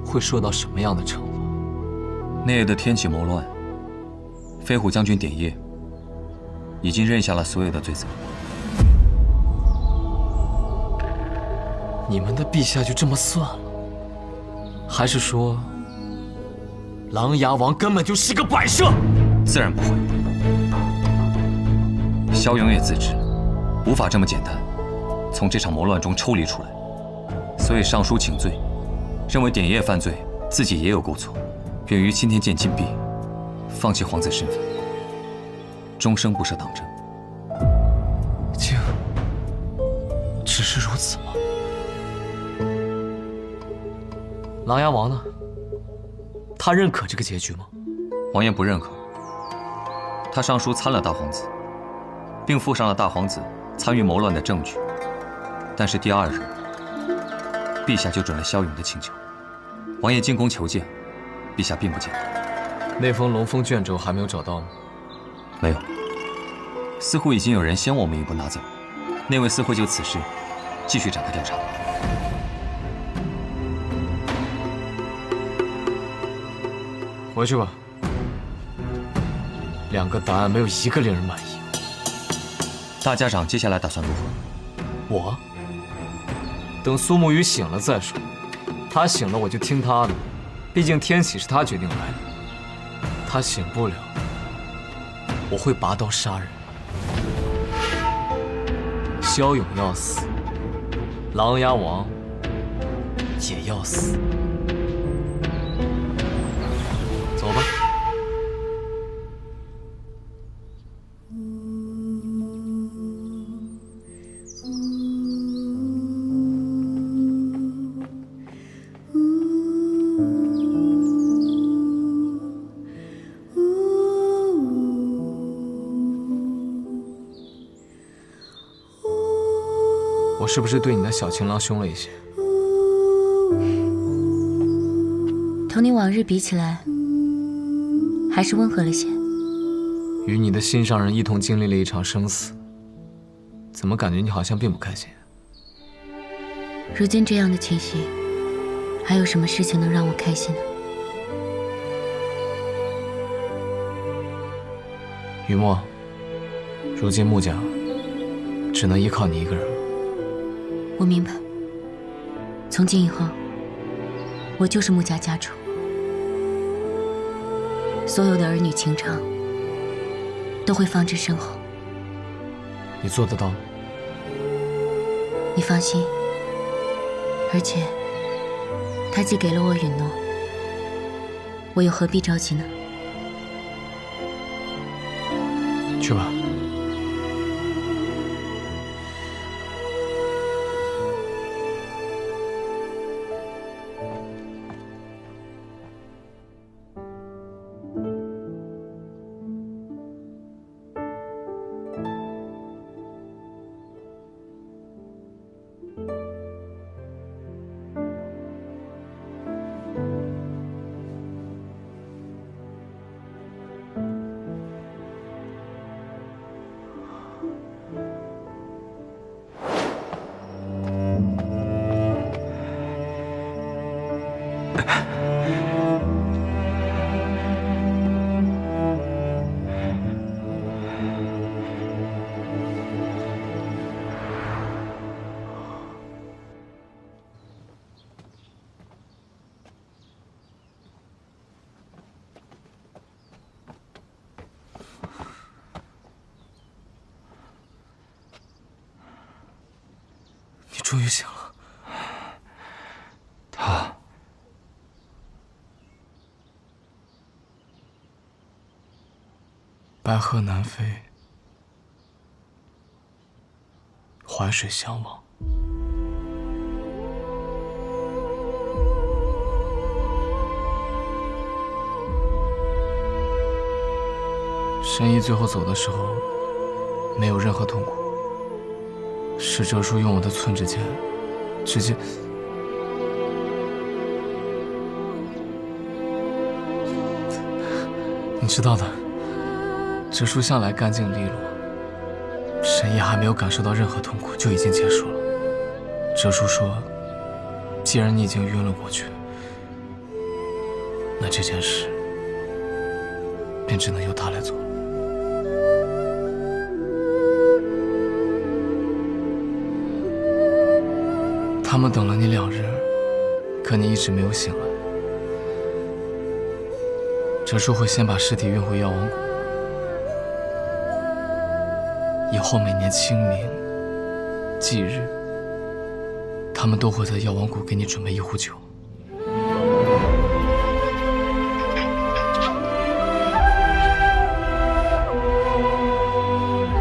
会受到什么样的惩罚？那夜的天启谋乱，飞虎将军典业已经认下了所有的罪责。你们的陛下就这么算了？还是说，琅琊王根本就是个摆设？自然不会。萧勇也自知，无法这么简单从这场谋乱中抽离出来，所以上书请罪，认为典业犯罪，自己也有过错，便于青天剑禁闭，放弃皇子身份，终生不涉党政。只是如此吗？琅琊王呢？他认可这个结局吗？王爷不认可。他上书参了大皇子，并附上了大皇子参与谋乱的证据。但是第2日，陛下就准了萧勇的请求。王爷进宫求见，陛下并不接纳。那封龙凤卷轴还没有找到吗？没有，似乎已经有人先我们一步拿走。那位似乎就此事继续展开调查。回去吧。2个答案没有一个令人满意。大家长接下来打算如何？我等苏沐雨醒了再说。他醒了我就听他的，毕竟天启是他决定来的。他醒不了，我会拔刀杀人。萧勇要死，琅琊王也要死。走吧。我是不是对你的小情郎凶了一些？同你往日比起来，还是温和了些。与你的心上人一同经历了一场生死，怎么感觉你好像并不开心？如今这样的情形，还有什么事情能让我开心呢？雨墨，如今穆家只能依靠你一个人了。我明白，从今以后，我就是穆家家主，所有的儿女情长都会放之身后。你做得到？你放心，而且他既给了我允诺，我又何必着急呢？去吧。你终于醒了。白鹤南飞，淮水相望。神医最后走的时候，没有任何痛苦。是哲叔用我的寸指剑，直接……你知道的，哲叔向来干净利落。神医还没有感受到任何痛苦，就已经结束了。哲叔说，既然你已经晕了过去，那这件事便只能由他来做。他们等了你2日，可你一直没有醒来。哲叔会先把尸体运回药王谷，以后每年清明、忌日，他们都会在药王谷给你准备1壶酒。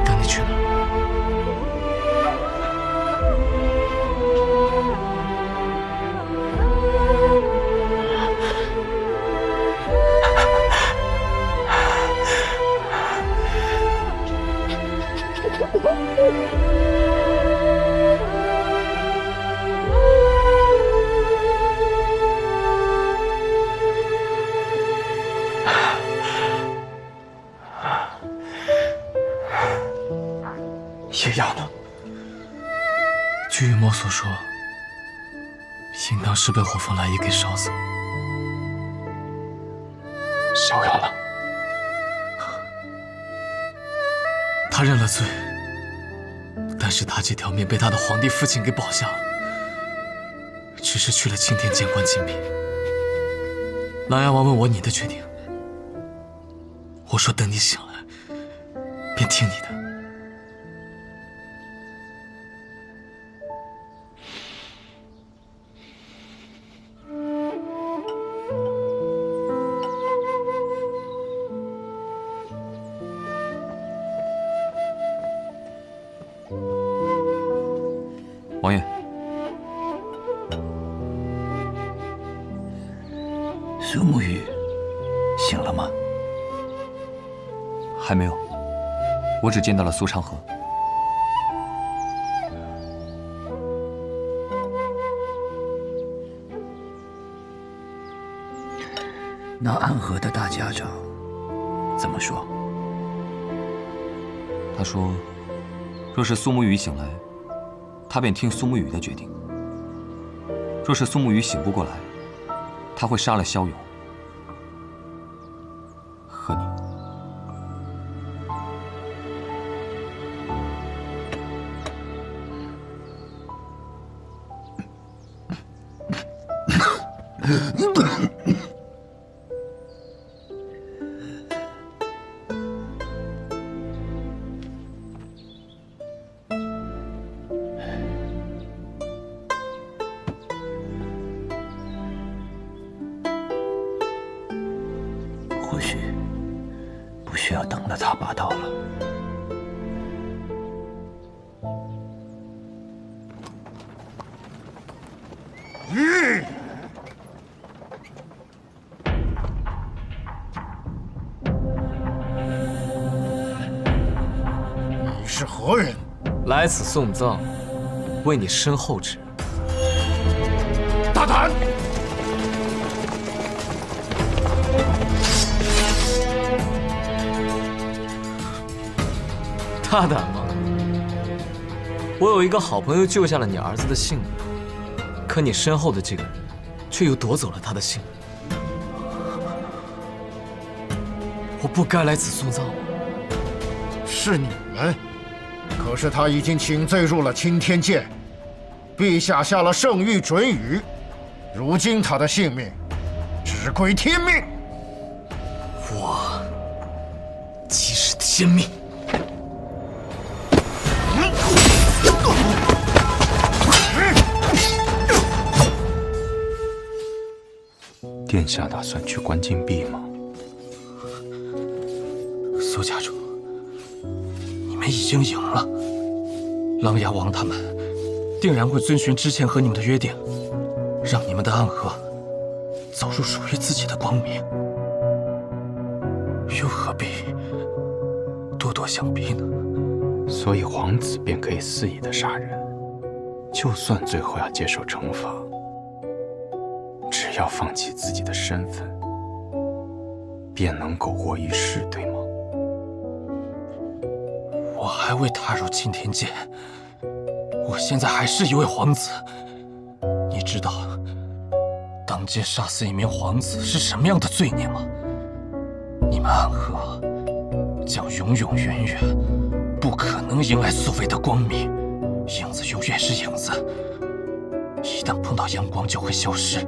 等你去那儿。叶雅呢？据雨墨所说，应当是被火凤来意给烧死了。小雅呢？他认了罪，但是他这条命被他的皇帝父亲给保下了，只是去了青天监管禁闭。琅琊王问我你的决定，我说等你醒来，便听你的。王爷，苏沐雨醒了吗？还没有，我只见到了苏长河。那安和的大家长怎么说？他说，若是苏沐雨醒来，他便听苏沐雨的决定；若是苏沐雨醒不过来，他会杀了萧勇和你。或许不需要等了他拔刀了。你是何人？来此送葬，为你身后之。大胆！大胆吗？我有一个好朋友救下了你儿子的性命，可你身后的这个人，却又夺走了他的性命。我不该来此送葬吗？是你们，可是他已经请罪入了青天剑，陛下下了圣谕准予，如今他的性命只归天命。我即是天命。殿下打算去关禁闭吗？苏家主。们已经赢了，琅琊王他们定然会遵循之前和你们的约定，让你们的暗河走入属于自己的光明，又何必咄咄相逼呢？所以皇子便可以肆意的杀人，就算最后要接受惩罚，只要放弃自己的身份，便能苟活于世，对吗？我还未踏入青天界，我现在还是一位皇子。你知道当街杀死一名皇子是什么样的罪孽吗？你们暗河将永永远远不可能迎来所谓的光明，影子永远是影子，一旦碰到阳光就会消失。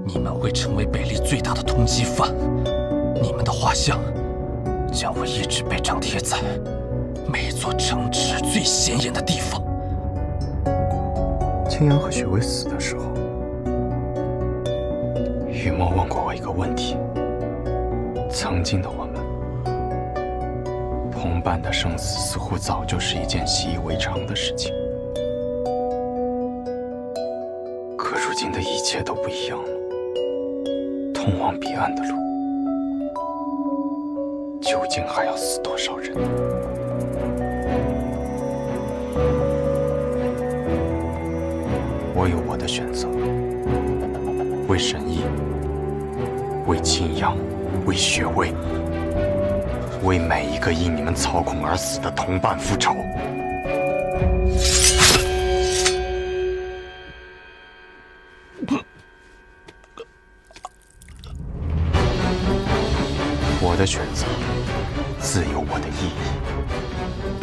你们会成为北利最大的通缉犯，你们的画像将会一直被张贴在每座城池最显眼的地方。青阳和雪薇死的时候，雨墨问过我一个问题：曾经的我们，同伴的生死似乎早就是一件习以为常的事情。可如今的一切都不一样了，通往彼岸的路，究竟还要死多少人？我有我的选择，为神医，为青阳，为雪薇，为每一个因你们操控而死的同伴复仇。我的选择自有我的意义。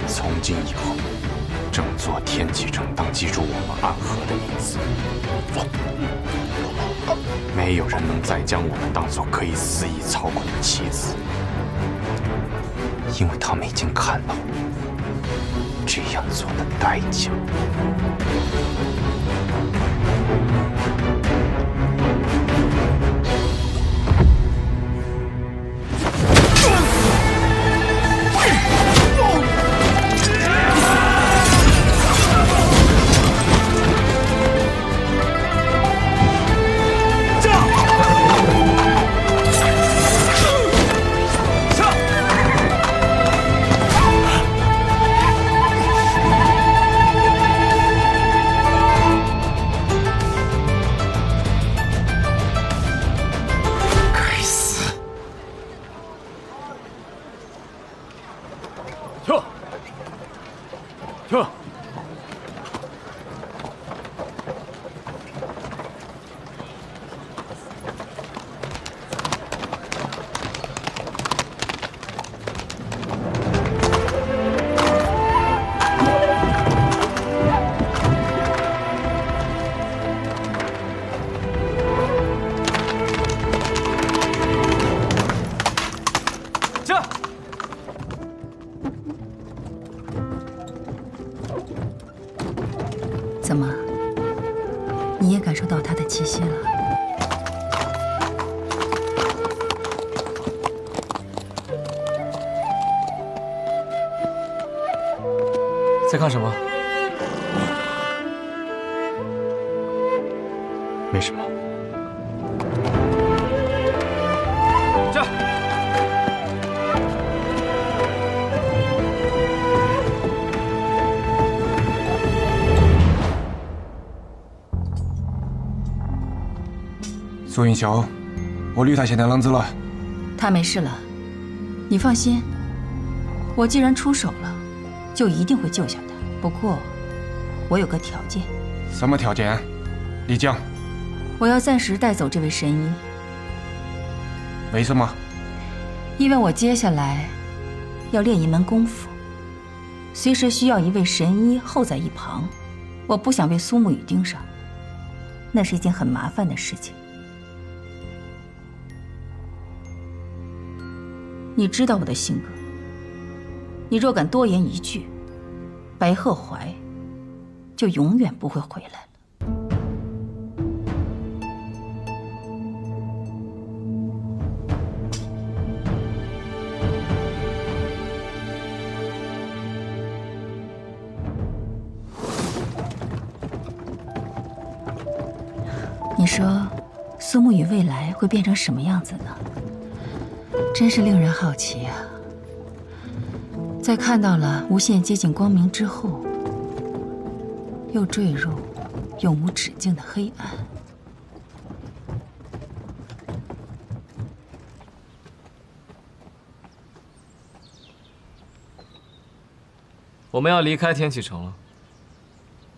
从今以后，整座天启城当记住我们暗河的名字。没有人能再将我们当作可以肆意操控的棋子，因为他们已经看到这样做的代价。怎么，你也感受到它的气息了？在干什么？没什么。这。苏云霄，我吕太现在啷子了？他没事了，你放心。我既然出手了，就一定会救下他。不过，我有个条件。什么条件？你讲。我要暂时带走这位神医。为什么？因为我接下来要练一门功夫，随时需要一位神医候在一旁。我不想被苏沐雨盯上，那是一件很麻烦的事情。你知道我的性格，你若敢多言一句，白鹤怀就永远不会回来了。你说，苏沐雨未来会变成什么样子呢？真是令人好奇呀。在看到了无限接近光明之后，又坠入永无止境的黑暗。我们要离开天启城了，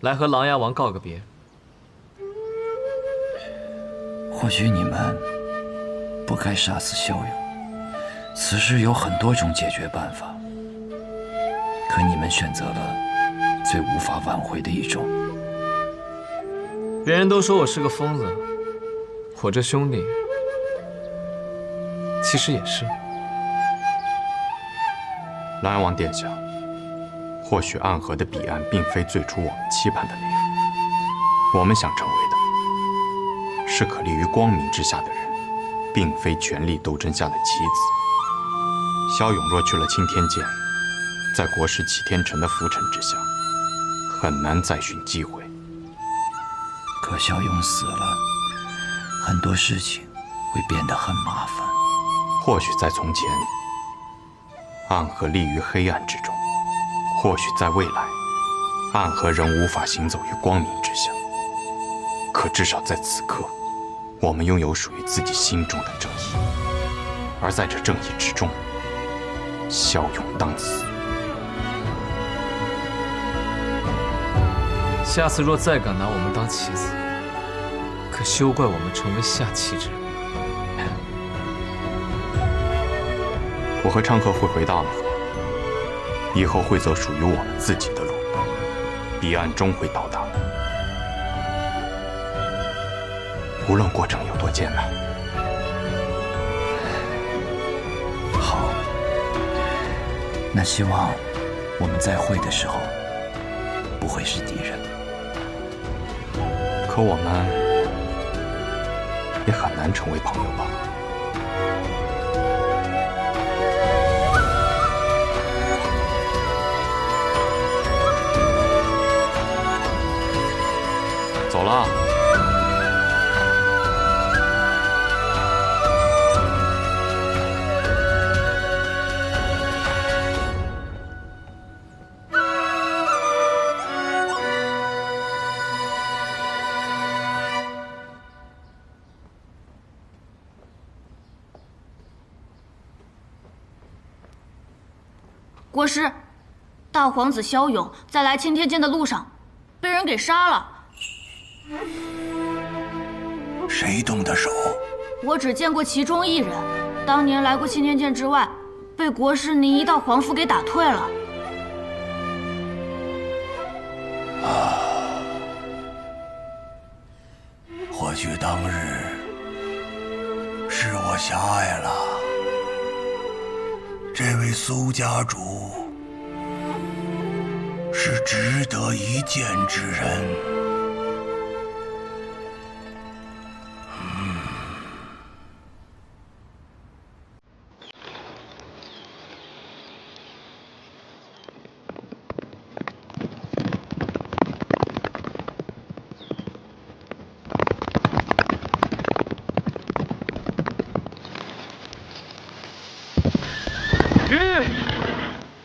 来和琅琊王告个别。或许你们不该杀死萧勇，此事有很多种解决办法，可你们选择了最无法挽回的一种。别人都说我是个疯子，我这兄弟其实也是。琅琊王殿下，或许暗河的彼岸并非最初我们期盼的那样，我们想成为的是可立于光明之下的人，并非权力斗争下的棋子。萧勇若去了青天剑，在国师启天辰的浮沉之下，很难再寻机会。可萧勇死了，很多事情会变得很麻烦。或许在从前，暗河立于黑暗之中；或许在未来，暗河仍无法行走于光明之下。可至少在此刻，我们拥有属于自己心中的正义，而在这正义之中，骁勇当死。下次若再敢拿我们当棋子，可休怪我们成为下棋之人。我和昌河会回大暗河，以后会走属于我们自己的路，彼岸终会到达，无论过程有多艰难。好，那希望我们再会的时候不会是敌人。可我们也很难成为朋友吧？走了。国师，大皇子萧勇在来青天剑的路上被人给杀了。谁动的手？我只见过其中一人，当年来过青天剑之外，被国师您一道皇符给打退了。或许当日是我狭隘了。这位苏家主是值得一见之人。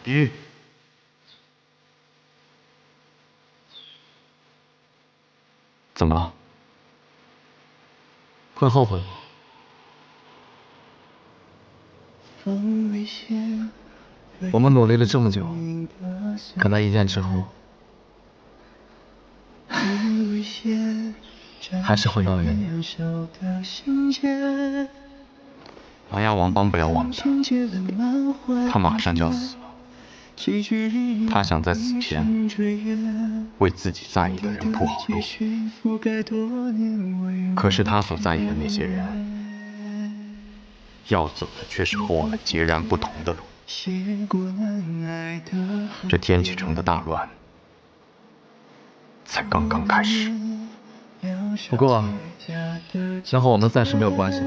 鱼，怎么了？会后悔吗？我们努力了这么久，可那一剑之后，还是回到原点。琅琊王帮不了我们的，他马上就要死了。他想在死前为自己在意的人铺好路，可是他所在意的那些人，要走的却是和我们截然不同的路。这天启城的大乱才刚刚开始。不过，那和我们暂时没有关系。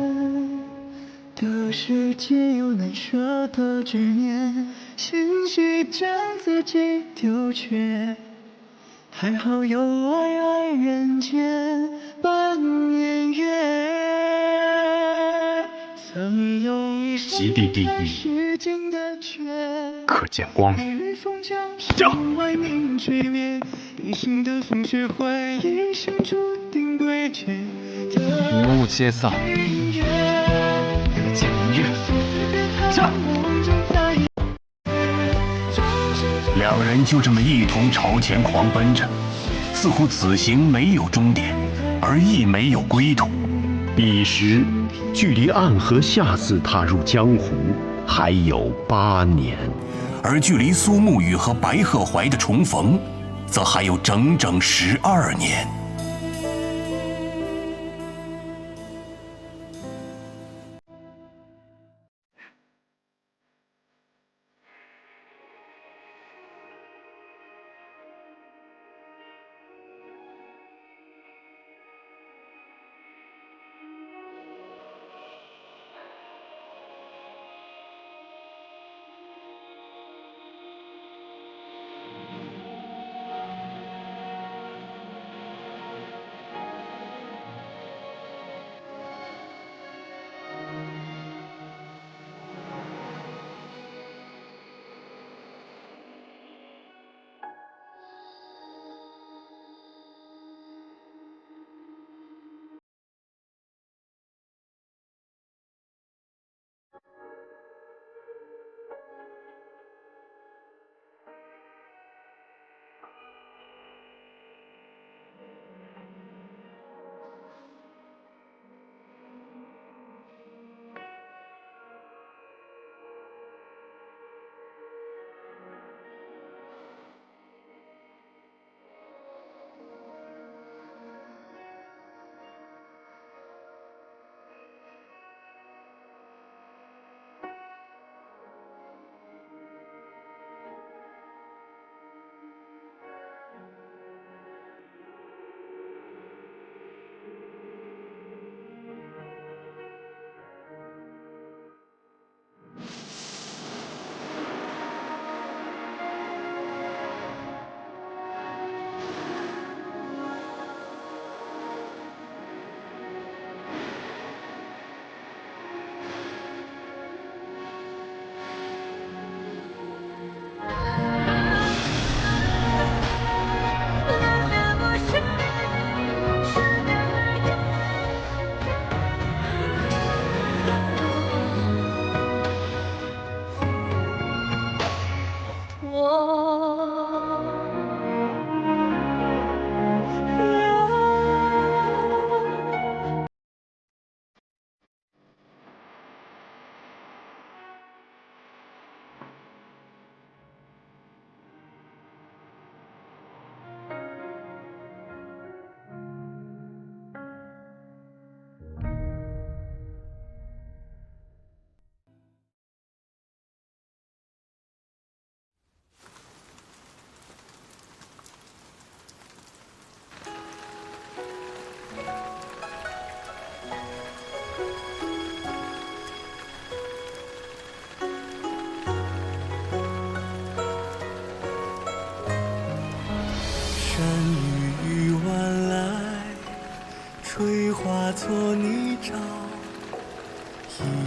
的世界有难舍的执念，兴许将自己丢却，还好有爱，爱人间半年月。曾有一极地地狱，可见光明。外明垂烈，一心的风雪怀一生注定归绝。云雾皆散，可见明月。两人就这么一同朝前狂奔着，似乎此行没有终点，而亦没有归途。彼时，距离暗河下次踏入江湖还有8年，而距离苏沐雨和白鹤怀的重逢，则还有整整12年。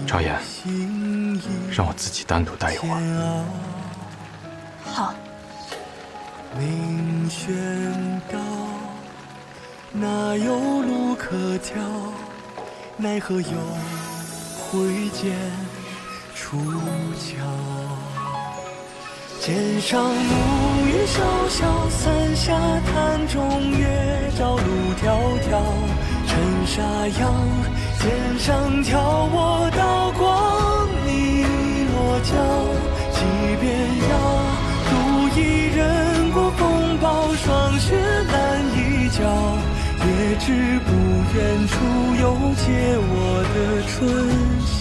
赵岩，让我自己单独待一会儿。好。明轩道，哪有路可挑？奈何有挥剑出鞘。肩上暮云潇潇，伞下潭中月照路迢迢。尘沙扬，肩上挑我刀光你落脚。即便要独一人过风暴，霜雪难一角，也知不远处有借我的春晓。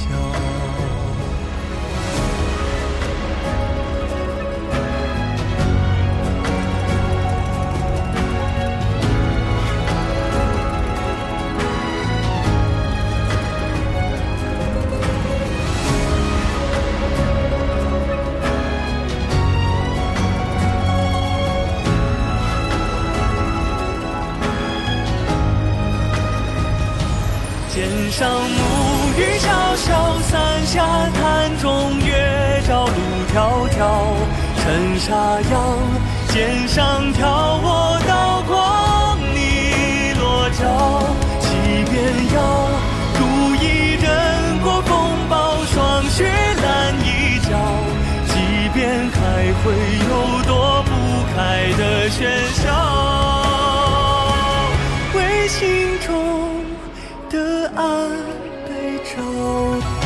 上暮雨潇潇，伞下潭中月照路迢迢。尘沙扬，肩上挑我刀光你落脚。即便要渡一人过风暴，霜雪拦一角。即便还会有躲不开的喧嚣，为心中的安被找到。